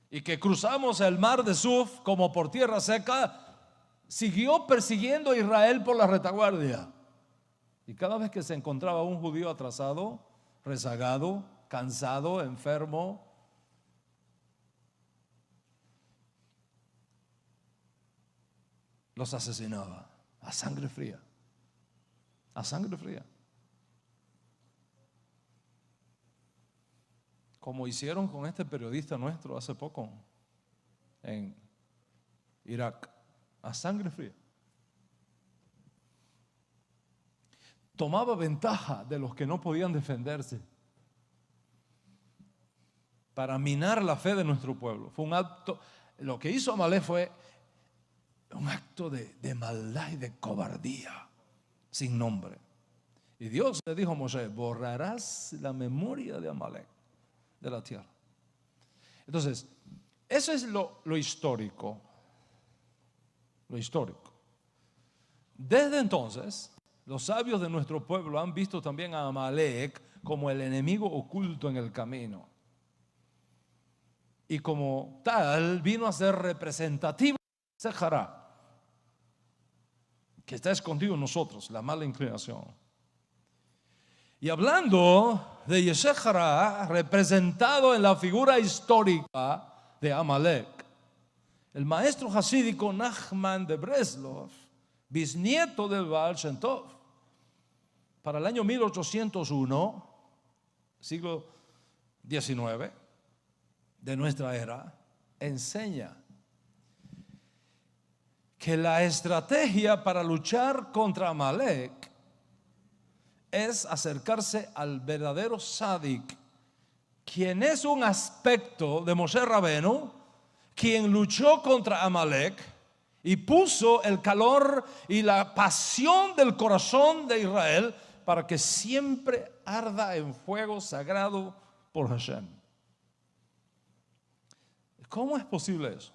y que cruzamos el mar de Suf como por tierra seca, siguió persiguiendo a Israel por la retaguardia. Y cada vez que se encontraba un judío atrasado, rezagado, cansado, enfermo, los asesinaba a sangre fría. A sangre fría. Como hicieron con este periodista nuestro hace poco en Irak. A sangre fría. Tomaba ventaja de los que no podían defenderse para minar la fe de nuestro pueblo. Fue un acto, lo que hizo Amalek fue un acto de maldad y de cobardía sin nombre. Y Dios le dijo a Moisés: borrarás la memoria de Amalek de la tierra. Entonces, eso es lo histórico. Lo histórico. Desde entonces, los sabios de nuestro pueblo han visto también a Amalek como el enemigo oculto en el camino. Y como tal, vino a ser representativo de Sejará, que está escondido en nosotros, la mala inclinación. Y hablando de Yeshua, representado en la figura histórica de Amalek, el maestro hasídico Nachman de Breslov, bisnieto del Baal Shem Tov, para el año 1801, siglo 19 de nuestra era enseña que la estrategia para luchar contra Amalek es acercarse al verdadero Sadik, quien es un aspecto de Moshe Rabenu, quien luchó contra Amalek y puso el calor y la pasión del corazón de Israel para que siempre arda en fuego sagrado por Hashem. ¿Cómo es posible eso?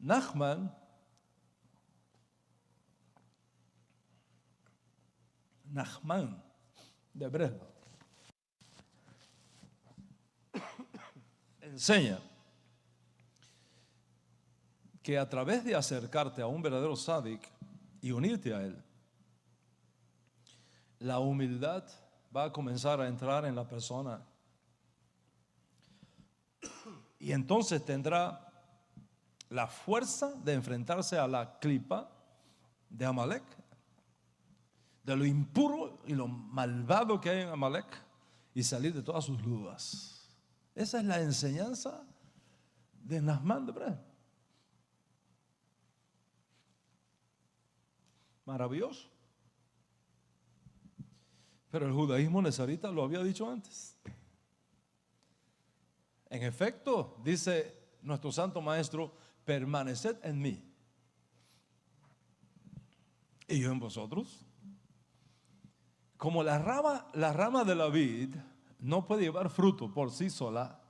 Nachman de Breslau enseña que a través de acercarte a un verdadero sádic y unirte a él, la humildad va a comenzar a entrar en la persona y entonces tendrá la fuerza de enfrentarse a la clipa de Amalek, de lo impuro y lo malvado que hay en Amalek, y salir de todas sus dudas. Esa es la enseñanza de Nachman de Breslau. Maravilloso. Pero el judaísmo nezarita lo había dicho antes. En efecto, dice nuestro santo maestro, permaneced en mí y yo en vosotros. Como la rama de la vid no puede llevar fruto por sí sola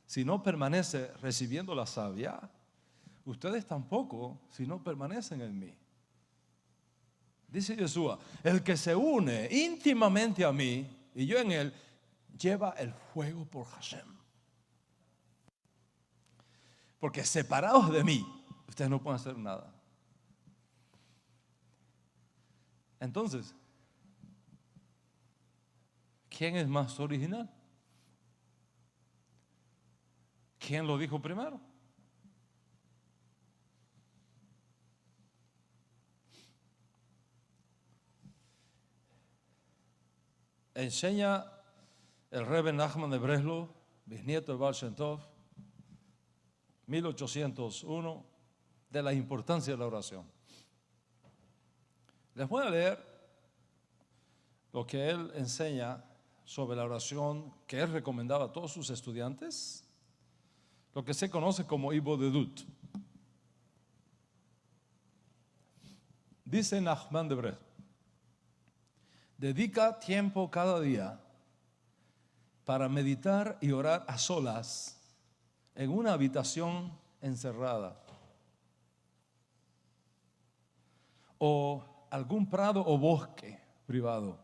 si no permanece recibiendo la savia, ustedes tampoco si no permanecen en mí. Dice Yeshua, el que se une íntimamente a mí y yo en él, lleva el fuego por Hashem. Porque separados de mí, ustedes no pueden hacer nada. Entonces, ¿quién es más original? ¿Quién lo dijo primero? Enseña el Rebbe Nachman de Breslau, bisnieto de Baal Shem Tov, 1801, de la importancia de la oración. Les voy a leer lo que él enseña sobre la oración que él recomendaba a todos sus estudiantes, lo que se conoce como Ibodedut. Dice Nachman de Breslau, dedica tiempo cada día para meditar y orar a solas en una habitación encerrada o algún prado o bosque privado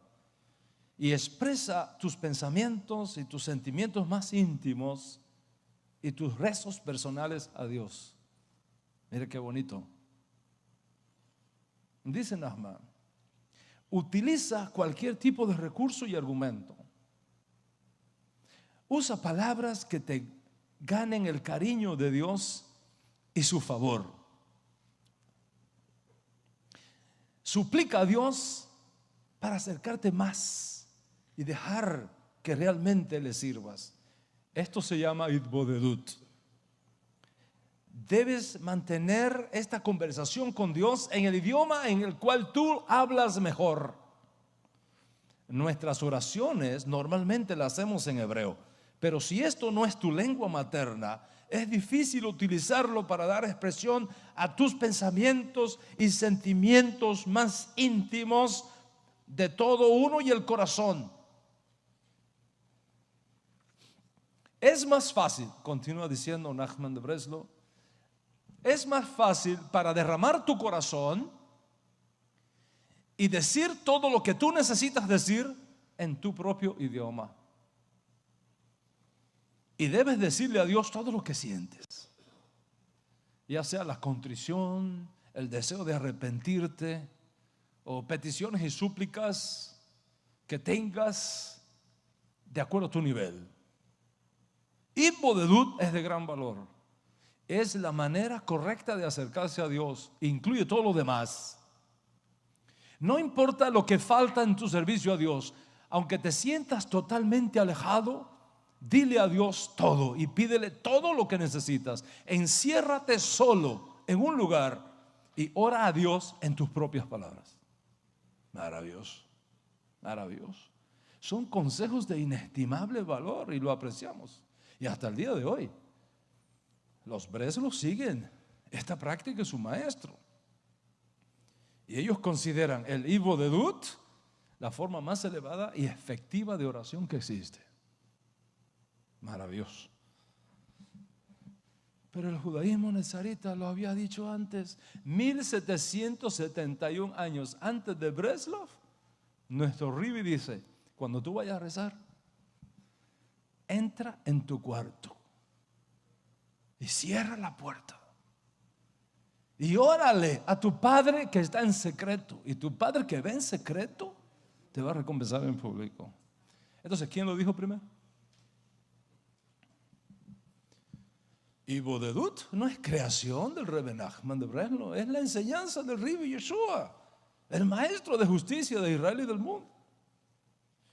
y expresa tus pensamientos y tus sentimientos más íntimos y tus rezos personales a Dios. Mire qué bonito. Dice Nachman, utiliza cualquier tipo de recurso y argumento. Usa palabras que te ganen el cariño de Dios y su favor. Suplica a Dios para acercarte más y dejar que realmente le sirvas. Esto se llama Itbodedut. Debes mantener esta conversación con Dios en el idioma en el cual tú hablas mejor. Nuestras oraciones normalmente las hacemos en hebreo, pero si esto no es tu lengua materna, es difícil utilizarlo para dar expresión a tus pensamientos y sentimientos más íntimos de todo uno y el corazón. Es más fácil, continúa diciendo Nachman de Breslau, es más fácil para derramar tu corazón y decir todo lo que tú necesitas decir en tu propio idioma. Y debes decirle a Dios todo lo que sientes, ya sea la contrición, el deseo de arrepentirte o peticiones y súplicas que tengas de acuerdo a tu nivel. Ibodedut es de gran valor. Es la manera correcta de acercarse a Dios. Incluye todo lo demás. No importa lo que falta en tu servicio a Dios. aunque te sientas totalmente alejado, dile a Dios todo y pídele todo lo que necesitas. Enciérrate solo en un lugar y ora a Dios en tus propias palabras. Maravilloso, maravilloso. Son consejos de inestimable valor y lo apreciamos. Y hasta el día de hoy, los Breslos siguen esta práctica de su maestro. Y ellos consideran el Hivodedut la forma más elevada y efectiva de oración que existe. Maravilloso. Pero el judaísmo nezarita lo había dicho antes, 1771 años antes de Breslov. Nuestro Ribi dice: cuando tú vayas a rezar, entra en tu cuarto y cierra la puerta y órale a tu padre que está en secreto, y tu padre que ve en secreto te va a recompensar en público. Entonces, ¿quién lo dijo primero? Hivodedut no es creación del Rebbe Nachman de Breslov, es la enseñanza del Ribi Yeshua, el maestro de justicia de Israel y del mundo.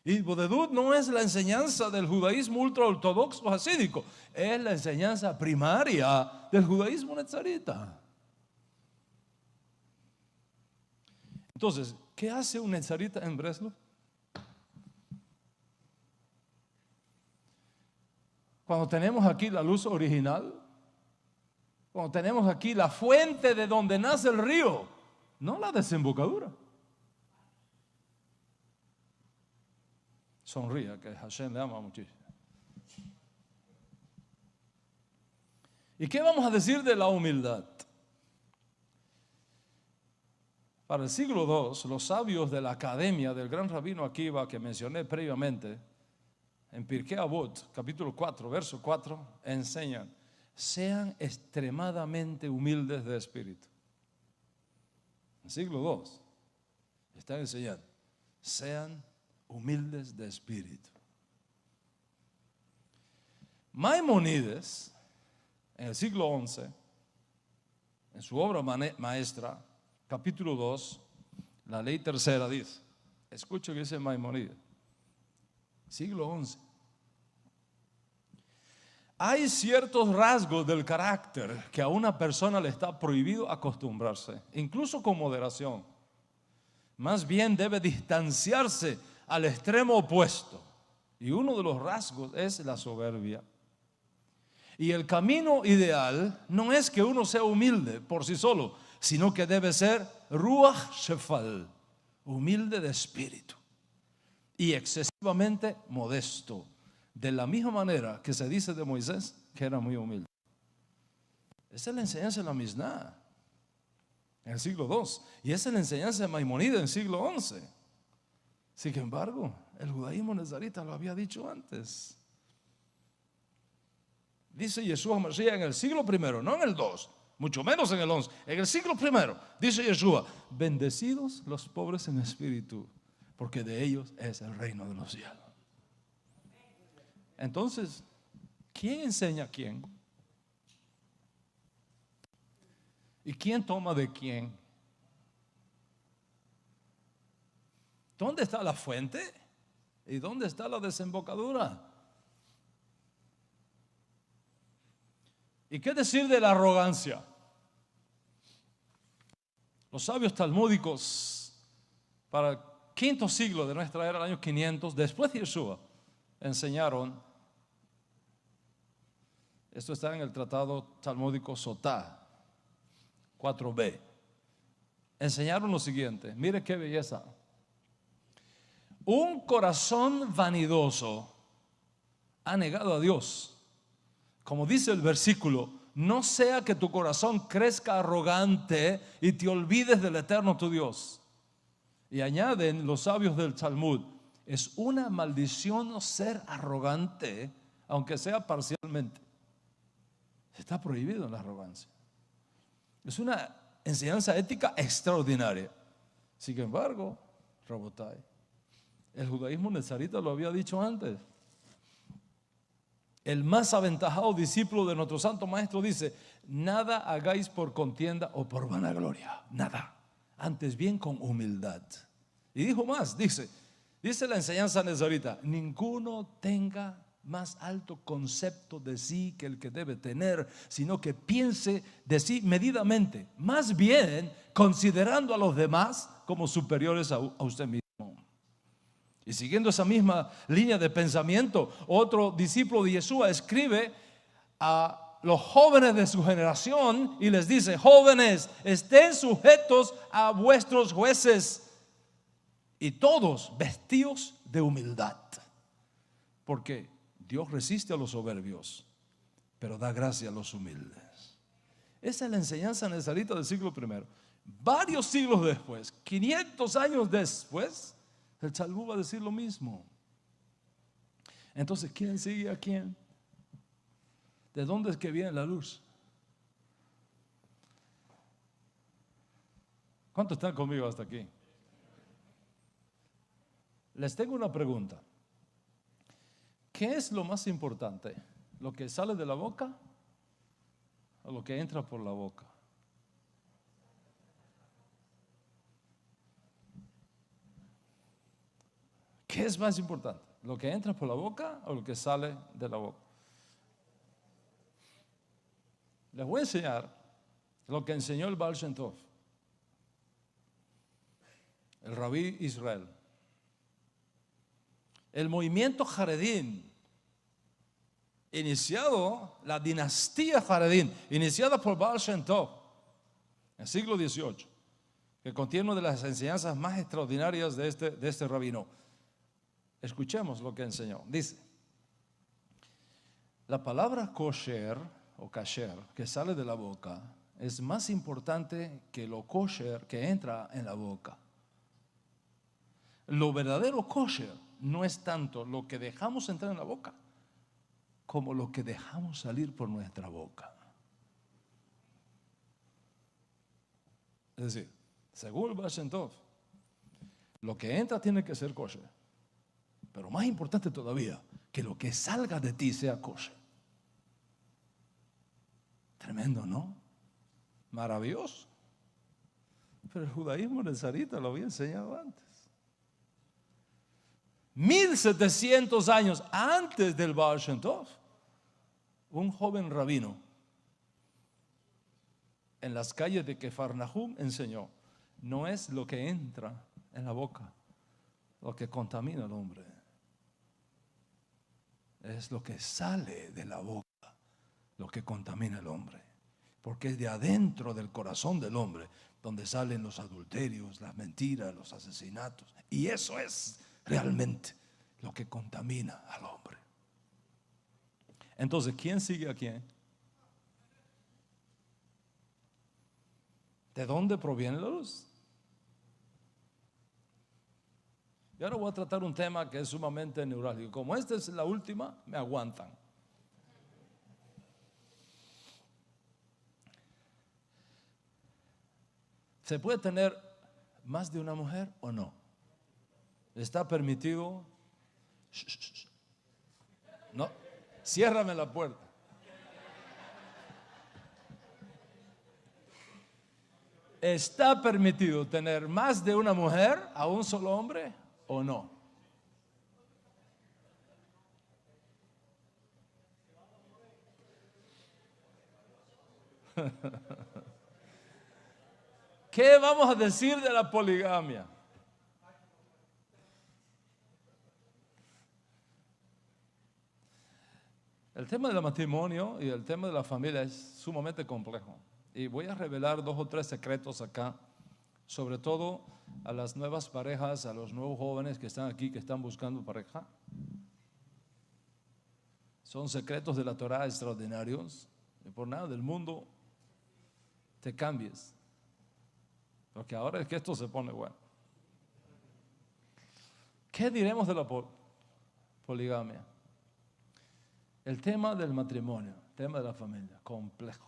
Hivodedut no es la enseñanza del judaísmo ultraortodoxo hasídico, es la enseñanza primaria del judaísmo nezarita. Entonces, ¿qué hace un nezarita en Breslov? Cuando tenemos aquí la luz original, cuando tenemos aquí la fuente de donde nace el río, no la desembocadura. Sonría, que Hashem le ama muchísimo. ¿Y qué vamos a decir de la humildad? Para el siglo II, los sabios de la academia del gran rabino Akiva que mencioné previamente, en Pirkei Avot, capítulo 4, verso 4, enseñan: sean extremadamente humildes de espíritu. En el siglo II están enseñando: sean humildes de espíritu. Maimonides, en el siglo XI, en su obra maestra, capítulo 2, la ley tercera, dice, escucha que dice Maimonides, siglo XI: hay ciertos rasgos del carácter que a una persona le está prohibido acostumbrarse, incluso con moderación. Más bien debe distanciarse al extremo opuesto. Y uno de los rasgos es la soberbia. Y el camino ideal no es que uno sea humilde por sí solo, sino que debe ser ruach shefal, humilde de espíritu y excesivamente modesto, de la misma manera que se dice de Moisés que era muy humilde. Esa es la enseñanza de la Mishnah en el siglo II, y esa es la enseñanza de Maimonides en el siglo XI. Sin embargo, el judaísmo nezarita lo había dicho antes. Dice Yeshua Mashiach en el siglo I, no en el II, mucho menos en el XI, en el siglo I, dice Yeshua: bendecidos los pobres en espíritu, porque de ellos es el reino de los cielos. Entonces, ¿quién enseña a quién? ¿Y quién toma de quién? ¿Dónde está la fuente? ¿Y dónde está la desembocadura? ¿Y qué decir de la arrogancia? Los sabios talmúdicos para el quinto siglo de nuestra era, el año 500, después de Yeshua, enseñaron, esto está en el tratado talmúdico Sotá 4b, enseñaron lo siguiente, mire qué belleza: un corazón vanidoso ha negado a Dios. Como dice el versículo, no sea que tu corazón crezca arrogante y te olvides del eterno tu Dios. Y añaden los sabios del Talmud: es una maldición ser arrogante, aunque sea parcialmente. Está prohibido la arrogancia. Es una enseñanza ética extraordinaria. Sin embargo, Rabotai, el judaísmo nezarita lo había dicho antes. El más aventajado discípulo de nuestro santo maestro dice: nada hagáis por contienda o por vanagloria, nada, antes bien con humildad. Y dijo más, dice: Dice la enseñanza nazarita: ninguno tenga más alto concepto de sí que el que debe tener, sino que piense de sí medidamente, más bien considerando a los demás como superiores a usted mismo. Y siguiendo esa misma línea de pensamiento, otro discípulo de Yeshua escribe a los jóvenes de su generación y les dice: jóvenes, estén sujetos a vuestros jueces, y todos vestidos de humildad, porque Dios resiste a los soberbios, pero da gracia a los humildes. Esa es la enseñanza nazarita del siglo I. Varios siglos después, 500 años después, el Talmud va a decir lo mismo. Entonces, ¿quién sigue a quién? ¿De dónde es que viene la luz? ¿Cuántos están conmigo hasta aquí? Les tengo una pregunta. ¿Qué es lo más importante? ¿Lo que sale de la boca o lo que entra por la boca? ¿Qué es más importante? ¿Lo que entra por la boca o lo que sale de la boca? Les voy a enseñar lo que enseñó el Baal Shem Tov, el Rabí Israel. El movimiento Haredim, iniciado, la dinastía Haredim, iniciada por Baal Shem Tov en el siglo XVIII, que contiene una de las enseñanzas más extraordinarias de este rabino. Escuchemos lo que enseñó. Dice: la palabra kosher o kasher que sale de la boca es más importante que lo kosher que entra en la boca. Lo verdadero kosher no es tanto lo que dejamos entrar en la boca como lo que dejamos salir por nuestra boca. Es decir, según el Baal Shem Tov, lo que entra tiene que ser kosher, pero más importante todavía, que lo que salga de ti sea kosher. Tremendo, ¿no? Maravilloso. Pero el judaísmo nazarita lo había enseñado antes. 1700 años antes del Baal Shem Tov, un joven rabino en las calles de Kefarnahum enseñó: no es lo que entra en la boca lo que contamina al hombre, es lo que sale de la boca lo que contamina al hombre, porque es de adentro del corazón del hombre donde salen los adulterios, las mentiras, los asesinatos, y eso es realmente lo que contamina al hombre. Entonces, ¿quién sigue a quién? ¿De dónde proviene la luz? Y ahora voy a tratar un tema que es sumamente neurálgico. Como esta es la última, me aguantan. ¿Se puede tener más de una mujer o no? ¿Está permitido? No, ciérrame la puerta. ¿Está permitido tener más de una mujer a un solo hombre o no? ¿Qué vamos a decir de la poligamia? El tema del matrimonio y el tema de la familia es sumamente complejo. Y voy a revelar 2 o 3 secretos acá, sobre todo a las nuevas parejas, a los nuevos jóvenes que están aquí, que están buscando pareja. Son secretos de la Torah extraordinarios. Y por nada del mundo te cambies, porque ahora es que esto se pone bueno. ¿Qué diremos de la poligamia? El tema del matrimonio, el tema de la familia, complejo.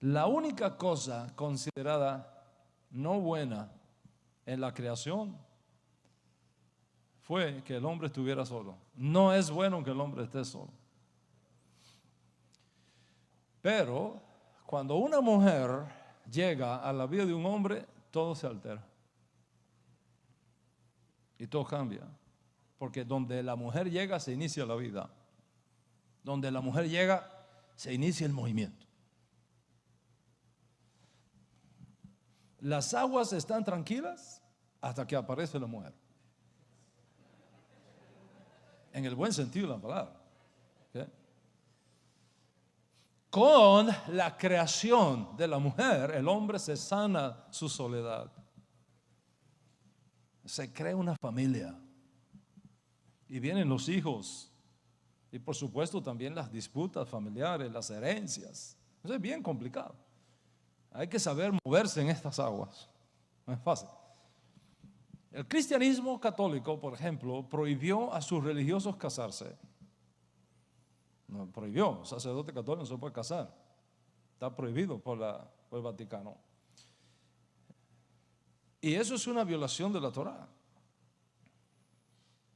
La única cosa considerada no buena en la creación fue que el hombre estuviera solo. No es bueno que el hombre esté solo. Pero cuando una mujer llega a la vida de un hombre, todo se altera. Y todo cambia. Porque donde la mujer llega se inicia la vida. Donde la mujer llega se inicia el movimiento. Las aguas están tranquilas hasta que aparece la mujer. En el buen sentido de la palabra. ¿Okay? Con la creación de la mujer, el hombre se sana su soledad. Se crea una familia. Y vienen los hijos. Y por supuesto también las disputas familiares, las herencias. Eso es bien complicado. Hay que saber moverse en estas aguas. No es fácil. El cristianismo católico, por ejemplo, prohibió a sus religiosos casarse. No, prohibió. Un sacerdote católico no se puede casar. Está prohibido por el Vaticano. Y eso es una violación de la Torá.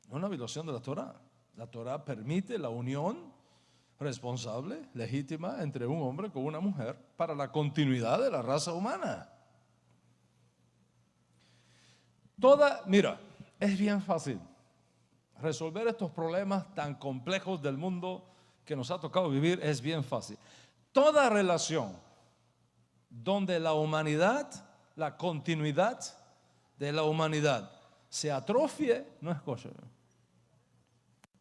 Una violación de la Torá. La Torá permite la unión responsable, legítima, entre un hombre con una mujer para la continuidad de la raza humana. Mira, es bien fácil resolver estos problemas tan complejos del mundo que nos ha tocado vivir, es bien fácil. Toda relación donde la humanidad, la continuidad de la humanidad se atrofie, no es kosher.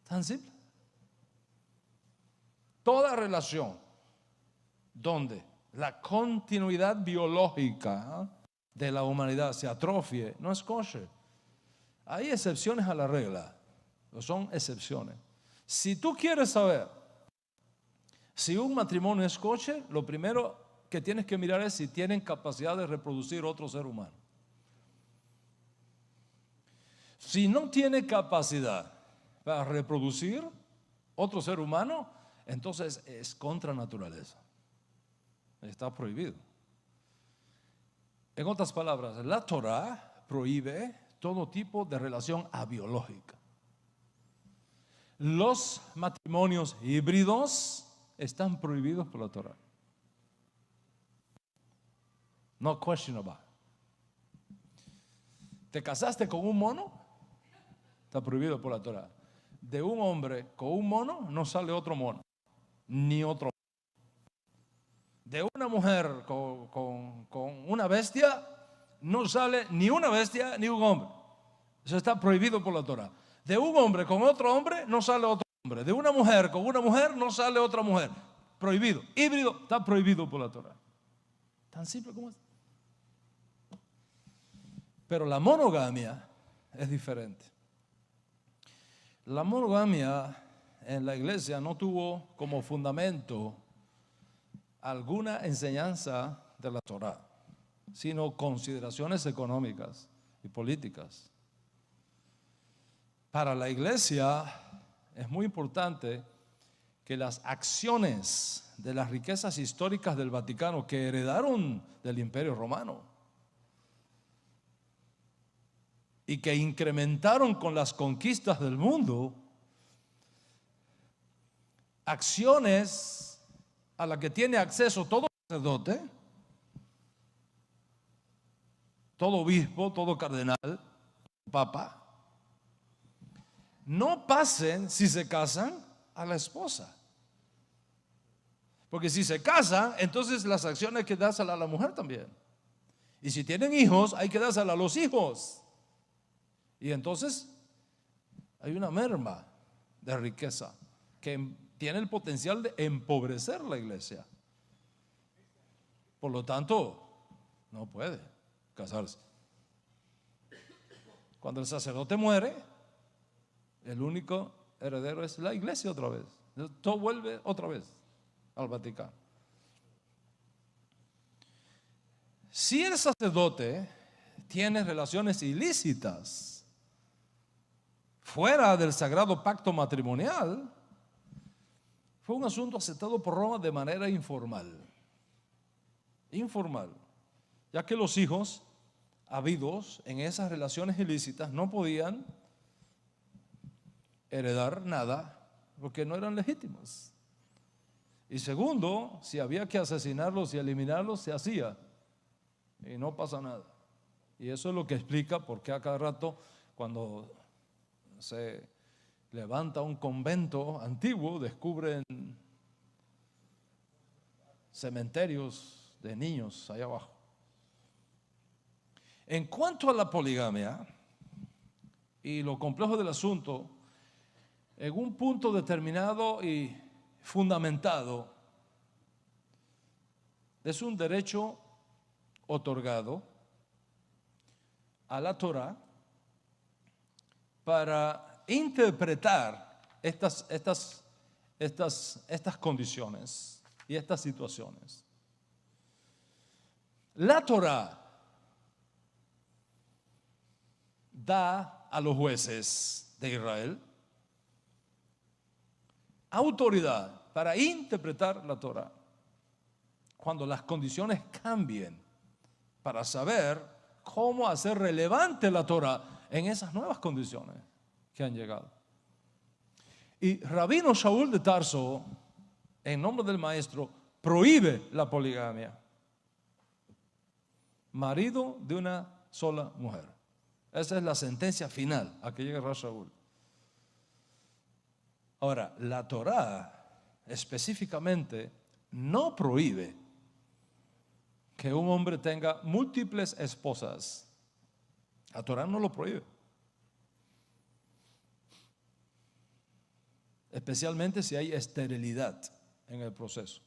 Tan simple. Toda relación donde la continuidad biológica de la humanidad se atrofie, no es kosher. Hay excepciones a la regla, pero son excepciones. Si tú quieres saber si un matrimonio es kosher, lo primero que tienes que mirar es si tienen capacidad de reproducir otro ser humano. Si no tiene capacidad para reproducir otro ser humano, entonces es contra naturaleza. Está prohibido. En otras palabras, la Torá prohíbe todo tipo de relación abiológica. Los matrimonios híbridos están prohibidos por la Torá. No question about it. ¿Te casaste con un mono? Está prohibido por la Torá. De un hombre con un mono no sale otro mono, ni otro. De una mujer con una bestia no sale ni una bestia ni un hombre. Eso está prohibido por la Torá. De un hombre con otro hombre no sale otro hombre. De una mujer con una mujer no sale otra mujer. Prohibido. Híbrido está prohibido por la Torá. Tan simple como es. Pero la monogamia es diferente. La monogamia en la iglesia no tuvo como fundamento alguna enseñanza de la Torá, sino consideraciones económicas y políticas. Para la iglesia es muy importante que las acciones de las riquezas históricas del Vaticano que heredaron del Imperio Romano y que incrementaron con las conquistas del mundo, acciones a las que tiene acceso todo sacerdote, todo obispo, todo cardenal, papa, no pasen si se casan a la esposa. Porque si se casan, entonces las acciones hay que dárselas a la mujer también. Y si tienen hijos, hay que dárselas a los hijos. Y entonces hay una merma de riqueza que tiene el potencial de empobrecer la iglesia. Por lo tanto, no puede casarse. Cuando el sacerdote muere, el único heredero es la iglesia otra vez. Todo vuelve otra vez al Vaticano. Si el sacerdote tiene relaciones ilícitas fuera del sagrado pacto matrimonial, fue un asunto aceptado por Roma de manera informal, ya que los hijos habidos en esas relaciones ilícitas no podían heredar nada porque no eran legítimos. Y segundo, si había que asesinarlos y eliminarlos, se hacía y no pasa nada. Y eso es lo que explica por qué a cada rato Cuando se levanta un convento antiguo, descubren cementerios de niños allá abajo. En cuanto a la poligamia y lo complejo del asunto, en un punto determinado y fundamentado, es un derecho otorgado a la Torá para interpretar estas condiciones y estas situaciones. La Torá da a los jueces de Israel autoridad para interpretar la Torá cuando las condiciones cambien, para saber cómo hacer relevante la Torá en esas nuevas condiciones que han llegado. Y Rabino Shaul de Tarso, en nombre del maestro, prohíbe la poligamia. Marido de una sola mujer. Esa es la sentencia final a que llega Shaul. Ahora, la Torá específicamente no prohíbe que un hombre tenga múltiples esposas. La Torá no lo prohíbe. Especialmente si hay esterilidad en el proceso.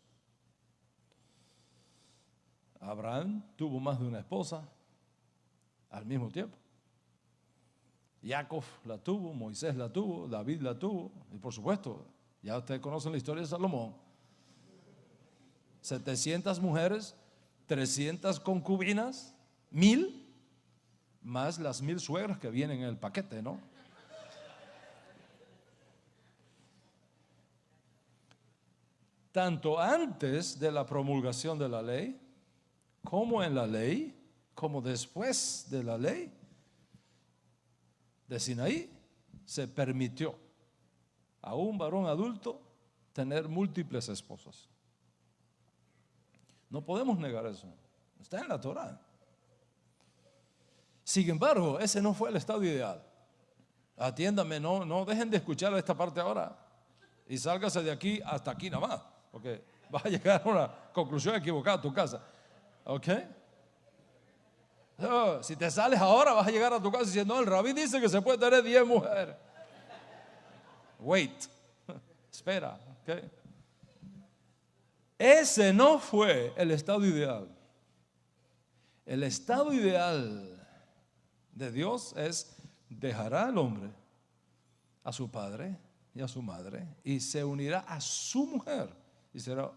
Abraham tuvo más de una esposa al mismo tiempo. Jacob la tuvo, Moisés la tuvo, David la tuvo, y por supuesto, ya ustedes conocen la historia de Salomón. 700 mujeres, 300 concubinas, 1000, más las 1000 suegras que vienen en el paquete, ¿no? Tanto antes de la promulgación de la ley, como en la ley, como después de la ley de Sinaí, se permitió a un varón adulto tener múltiples esposas. No podemos negar eso. Está en la Torá. Sin embargo, ese no fue el estado ideal. Atiéndame, no dejen de escuchar esta parte ahora y sálgase de aquí hasta aquí nada más, porque vas a llegar a una conclusión equivocada a tu casa. ¿Ok? Si te sales ahora vas a llegar a tu casa diciendo, no, el rabí dice que se puede tener 10 mujeres. Wait. Espera. ¿Ok? Ese no fue el estado ideal. El estado ideal de Dios es: dejará al hombre a su padre y a su madre y se unirá a su mujer y será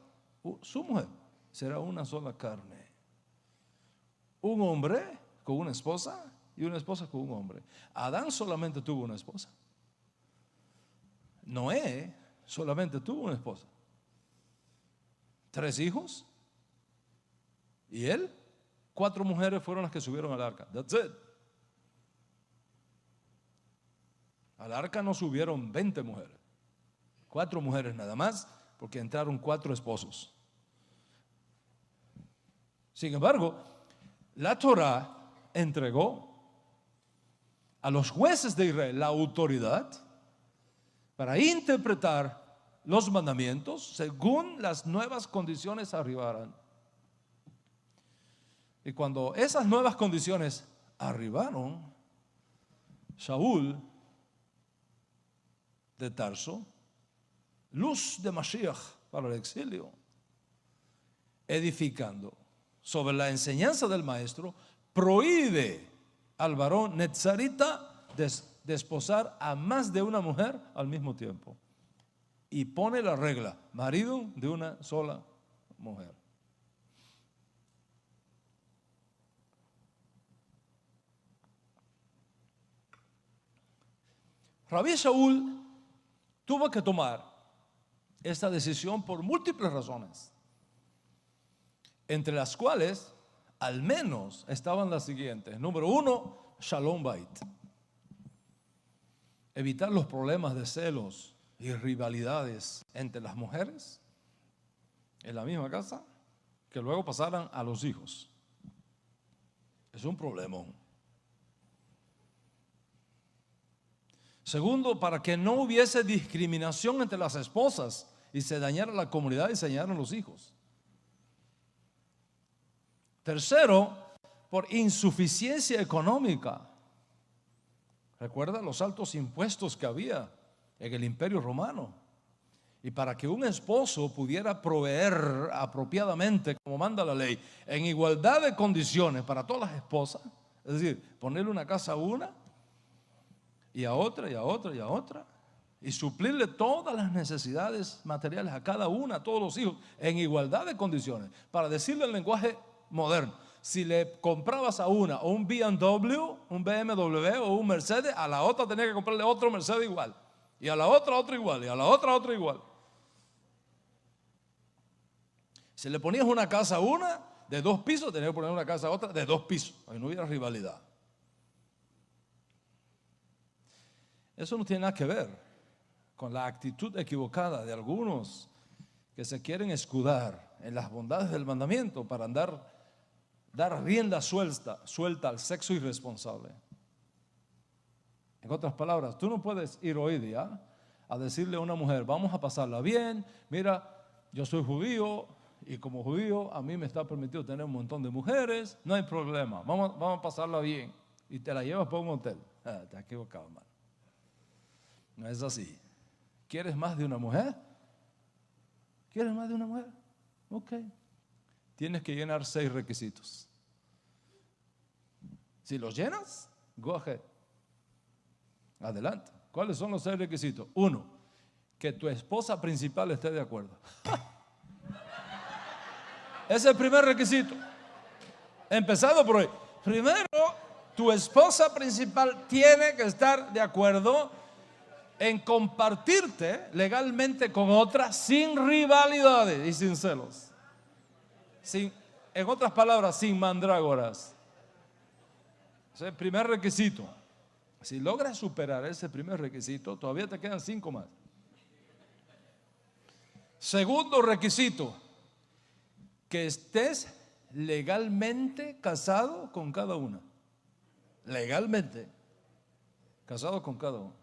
su mujer, será una sola carne. Un hombre con una esposa y una esposa con un hombre. Adán solamente tuvo una esposa. Noé solamente tuvo una esposa. 3 hijos. Y él, 4 mujeres fueron las que subieron al arca. That's it. Al arca no subieron 20 mujeres. 4 mujeres nada más, porque entraron 4 esposos. Sin embargo, la Torá entregó a los jueces de Israel la autoridad para interpretar los mandamientos según las nuevas condiciones arribaran. Y cuando esas nuevas condiciones arribaron, Shaul de Tarso, luz de Mashiach para el exilio, edificando sobre la enseñanza del maestro, prohíbe al varón netzarita desposar a más de una mujer al mismo tiempo. Y pone la regla: marido de una sola mujer. Rabí Shaul tuvo que tomar esta decisión por múltiples razones, entre las cuales al menos estaban las siguientes. Número 1, Shalom Bait. Evitar los problemas de celos y rivalidades entre las mujeres en la misma casa, que luego pasaran a los hijos. Es un problemón. Segundo, para que no hubiese discriminación entre las esposas y se dañara la comunidad y se dañaran los hijos. Tercero, por insuficiencia económica. Recuerda los altos impuestos que había en el Imperio Romano. Y para que un esposo pudiera proveer apropiadamente, como manda la ley, en igualdad de condiciones para todas las esposas, es decir, ponerle una casa a una y a otra y a otra y a otra, y suplirle todas las necesidades materiales a cada una, a todos los hijos, en igualdad de condiciones. Para decirle en lenguaje moderno, si le comprabas a una o un BMW, un BMW o un Mercedes, a la otra tenía que comprarle otro Mercedes igual, y a la otra otro igual, y a la otra otro igual. Si le ponías una casa a una de 2 pisos, tenías que poner una casa a otra de 2 pisos, para que no hubiera rivalidad. Eso no tiene nada que ver con la actitud equivocada de algunos que se quieren escudar en las bondades del mandamiento para dar rienda suelta al sexo irresponsable. En otras palabras, tú no puedes ir hoy día a decirle a una mujer, vamos a pasarla bien, mira, yo soy judío y como judío a mí me está permitido tener un montón de mujeres, no hay problema, vamos a pasarla bien, y te la llevas para un hotel. Te has equivocado, hermano. No es así. ¿Quieres más de una mujer? ¿Quieres más de una mujer? Ok. Tienes que llenar 6 requisitos. Si los llenas, go ahead. Adelante. ¿Cuáles son los 6 requisitos? 1, que tu esposa principal esté de acuerdo. Ese es el primer requisito. Empezado por hoy. Primero, tu esposa principal tiene que estar de acuerdo en compartirte legalmente con otra sin rivalidades y sin celos. En otras palabras, sin mandrágoras. Ese es el primer requisito. Si logras superar ese primer requisito, todavía te quedan 5 más. Segundo requisito, que estés legalmente casado con cada una. Legalmente casado con cada una.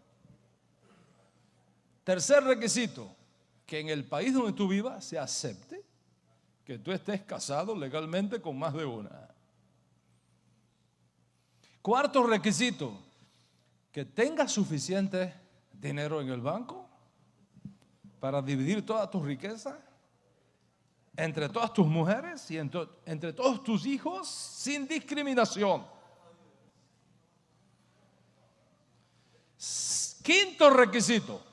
Tercer requisito, que en el país donde tú vivas se acepte que tú estés casado legalmente con más de una. Cuarto requisito, que tengas suficiente dinero en el banco para dividir toda tu riqueza entre todas tus mujeres y entre todos tus hijos sin discriminación. Quinto requisito,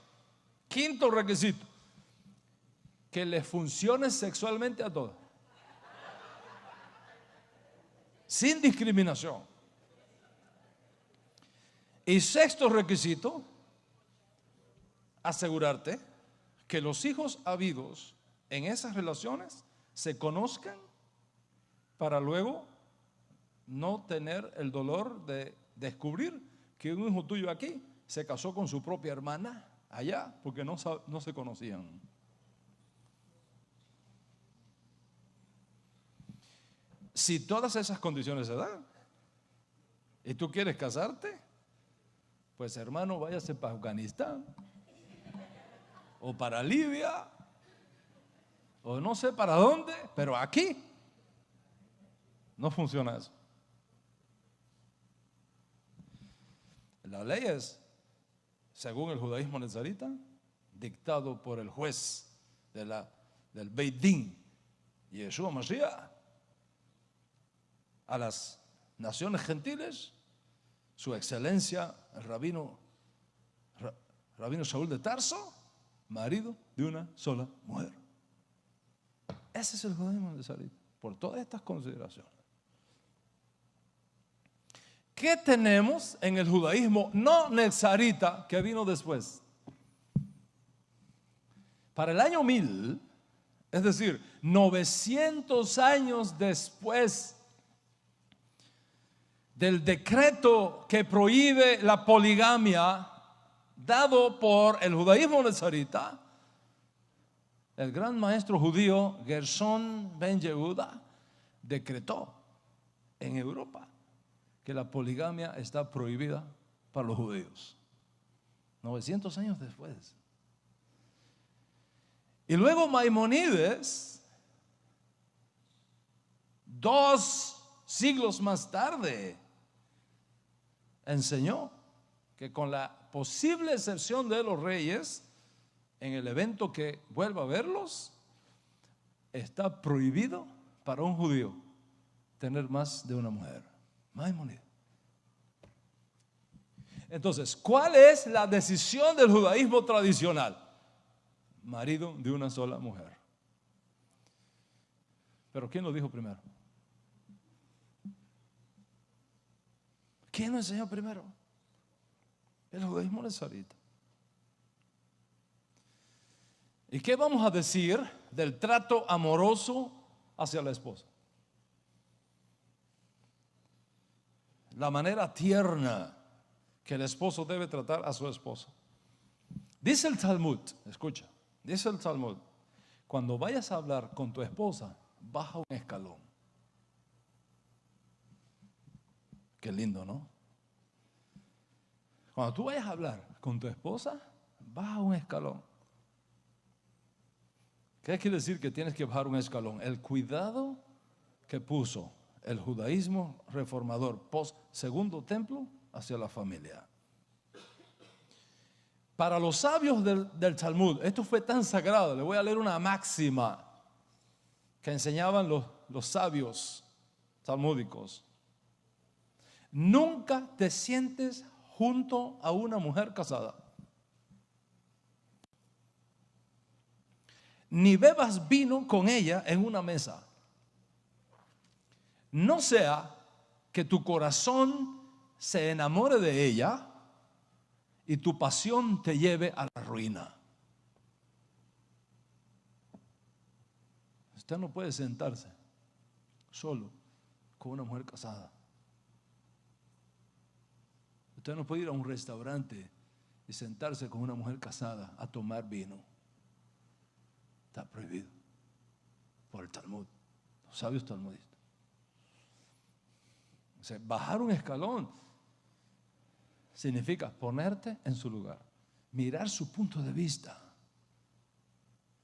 que le funcione sexualmente a todos, sin discriminación. Y sexto requisito, asegurarte que los hijos habidos en esas relaciones se conozcan para luego no tener el dolor de descubrir que un hijo tuyo aquí se casó con su propia hermana allá porque no se conocían. Si todas esas condiciones se dan y tú quieres casarte, pues hermano, váyase para Afganistán o para Libia o no sé para dónde, pero aquí no funciona eso. La ley es, según el judaísmo nazarita, dictado por el juez del Beit Din, Yeshua Mashiach, a las naciones gentiles, su excelencia, el rabino Saúl de Tarso, marido de una sola mujer. Ese es el judaísmo nazarita, por todas estas consideraciones. ¿Qué tenemos en el judaísmo no nazarita que vino después? Para el año 1000, es decir, 900 años después del decreto que prohíbe la poligamia dado por el judaísmo nazarita, el gran maestro judío Gershon ben Yehuda decretó en Europa que la poligamia está prohibida para los judíos. 900 años después. Y luego Maimónides, 2 siglos más tarde, enseñó que con la posible excepción de los reyes, en el evento que vuelva a verlos, está prohibido para un judío tener más de una mujer. Maimónides. Entonces, ¿cuál es la decisión del judaísmo tradicional? Marido de una sola mujer. Pero ¿quién lo dijo primero? ¿Quién lo enseñó primero? El judaísmo nazarita. ¿Y qué vamos a decir del trato amoroso hacia la esposa? La manera tierna que el esposo debe tratar a su esposa. Dice el Talmud, escucha, dice el Talmud, cuando vayas a hablar con tu esposa, baja un escalón. Qué lindo, ¿no? Cuando tú vayas a hablar con tu esposa, baja un escalón. ¿Qué quiere decir que tienes que bajar un escalón? El cuidado que puso el judaísmo reformador post segundo templo hacia la familia. Para los sabios del Talmud, esto fue tan sagrado. Le voy a leer una máxima que enseñaban los sabios talmúdicos. Nunca te sientes junto a una mujer casada, ni bebas vino con ella en una mesa. No sea que tu corazón se enamore de ella y tu pasión te lleve a la ruina. Usted no puede sentarse solo con una mujer casada. Usted no puede ir a un restaurante y sentarse con una mujer casada a tomar vino. Está prohibido por el Talmud, los sabios talmudistas. O sea, bajar un escalón significa ponerte en su lugar, mirar su punto de vista,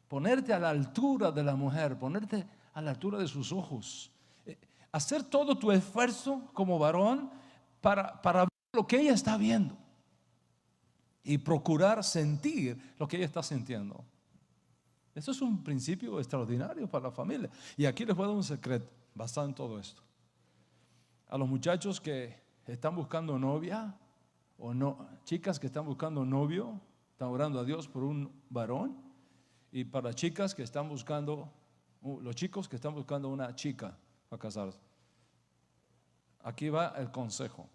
ponerte a la altura de la mujer, ponerte a la altura de sus ojos, hacer todo tu esfuerzo como varón para ver lo que ella está viendo y procurar sentir lo que ella está sintiendo. Eso es un principio extraordinario para la familia. Y aquí les voy a dar un secreto basado en todo esto. A los muchachos que están buscando novia o no, chicas que están buscando novio, están orando a Dios por un varón. Y para chicas que están buscando, los chicos que están buscando una chica para casarse. Aquí va el consejo.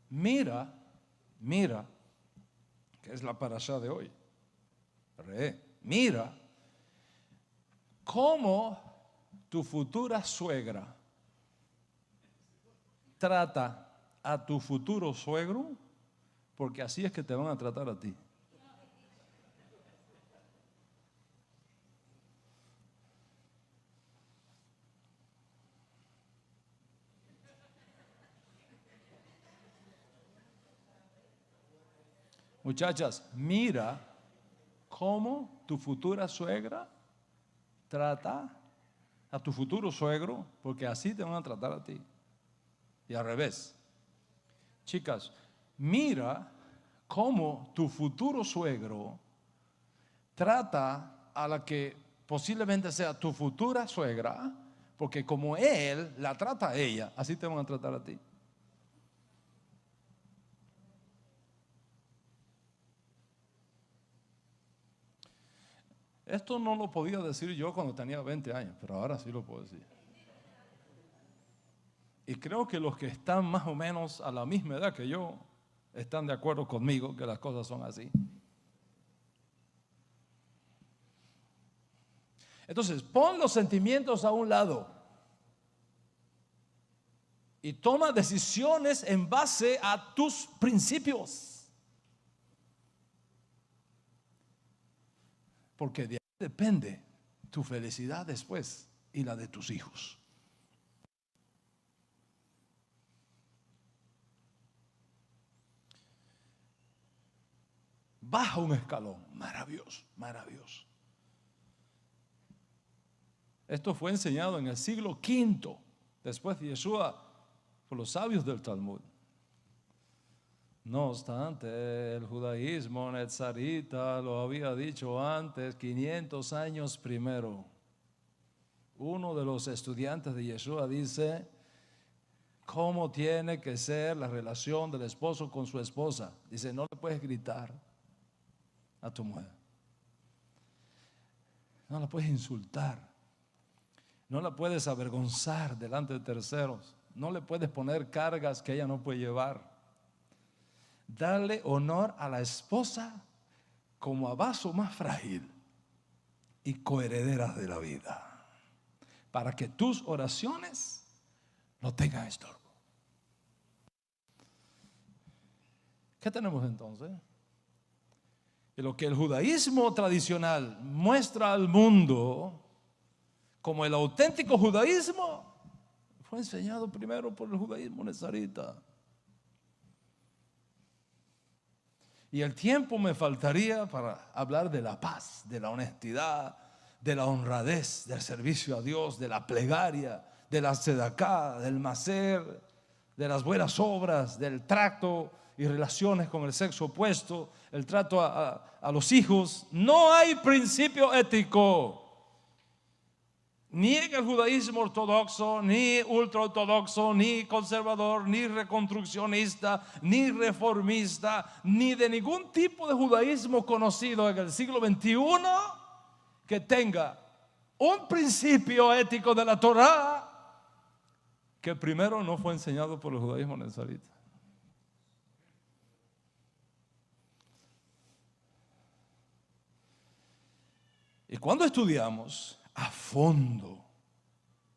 Mira, que es la parashá de hoy. Mira cómo tu futura suegra trata a tu futuro suegro, porque así es que te van a tratar a ti. Muchachas, mira cómo tu futura suegra trata a tu futuro suegro, porque así te van a tratar a ti. Y al revés. Chicas, mira cómo tu futuro suegro trata a la que posiblemente sea tu futura suegra, porque como él la trata a ella, así te van a tratar a ti. Esto no lo podía decir yo cuando tenía 20 años, pero ahora sí lo puedo decir. Y creo que los que están más o menos a la misma edad que yo están de acuerdo conmigo que las cosas son así. Entonces, pon los sentimientos a un lado y toma decisiones en base a tus principios. Porque de ahí depende tu felicidad después y la de tus hijos. baja un escalón. Maravilloso, maravilloso. Esto fue enseñado en el siglo V después de Yeshua por los sabios del Talmud. No obstante, el judaísmo netzarita lo había dicho antes, 500 años primero. Uno de los estudiantes de Yeshua dice: ¿cómo tiene que ser la relación del esposo con su esposa? Dice: no le puedes gritar a tu mujer, no la puedes insultar, no la puedes avergonzar delante de terceros, no le puedes poner cargas que ella no puede llevar. Darle honor a la esposa como a vaso más frágil y coheredera de la vida, para que tus oraciones no tengan estorbo. ¿Qué tenemos entonces? Que lo que el judaísmo tradicional muestra al mundo como el auténtico judaísmo fue enseñado primero por el judaísmo nezarita. Y el tiempo me faltaría para hablar de la paz, de la honestidad, de la honradez, del servicio a Dios, de la plegaria, de la tzedaká, del maser, de las buenas obras, del trato y relaciones con el sexo opuesto, el trato a los hijos. No hay principio ético, ni en el judaísmo ortodoxo, ni ultraortodoxo, ni conservador, ni reconstruccionista, ni reformista, ni de ningún tipo de judaísmo conocido en el siglo XXI que tenga un principio ético de la Torá que primero no fue enseñado por el judaísmo nezarita. Y cuando estudiamos a fondo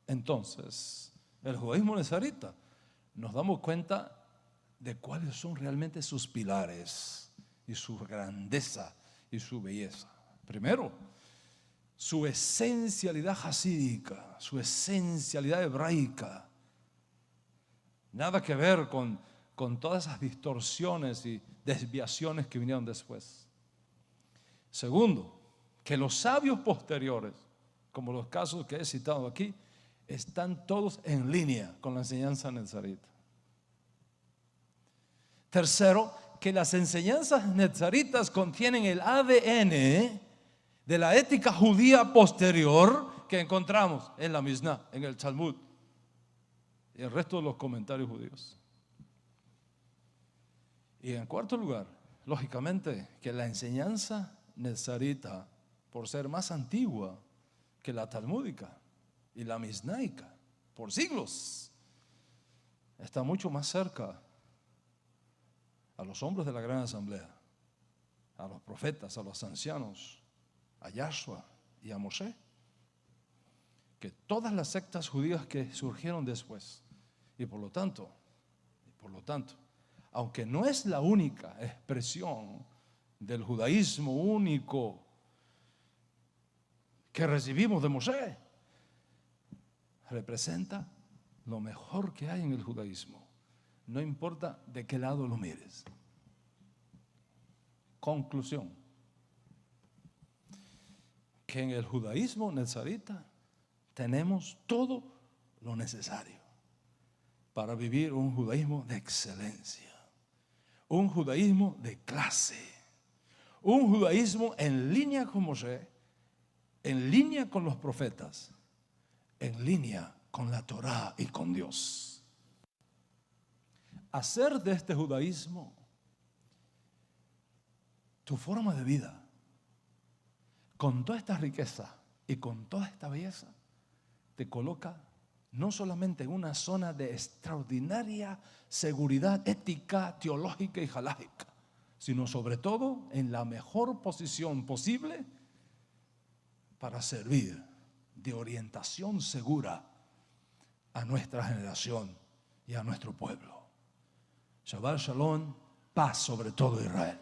entonces el judaísmo nezarita, nos damos cuenta de cuáles son realmente sus pilares y su grandeza y su belleza. Primero, su esencialidad hasídica, su esencialidad hebraica. Nada que ver con todas esas distorsiones y desviaciones que vinieron después. Segundo, que los sabios posteriores, como los casos que he citado aquí, están todos en línea con la enseñanza nezarita. Tercero, que las enseñanzas nezaritas contienen el ADN de la ética judía posterior que encontramos en la Mishnah, en el Talmud y el resto de los comentarios judíos. Y en cuarto lugar, lógicamente, que la enseñanza nezarita, por ser más antigua que la talmúdica y la misnaica por siglos, está mucho más cerca a los hombres de la gran asamblea, a los profetas, a los ancianos, a Yahshua y a Moshe, que todas las sectas judías que surgieron después. Y por lo tanto, aunque no es la única expresión del judaísmo único que recibimos de Moshe, representa lo mejor que hay en el judaísmo, no importa de qué lado lo mires. Conclusión: que en el judaísmo nezarita tenemos todo lo necesario para vivir un judaísmo de excelencia, un judaísmo de clase, un judaísmo en línea con Moshe, en línea con los profetas, en línea con la Torá y con Dios. Hacer de este judaísmo tu forma de vida, con toda esta riqueza y con toda esta belleza, te coloca no solamente en una zona de extraordinaria seguridad ética, teológica y halájica, sino sobre todo en la mejor posición posible para servir de orientación segura a nuestra generación y a nuestro pueblo. Shabbat Shalom, paz sobre todo Israel.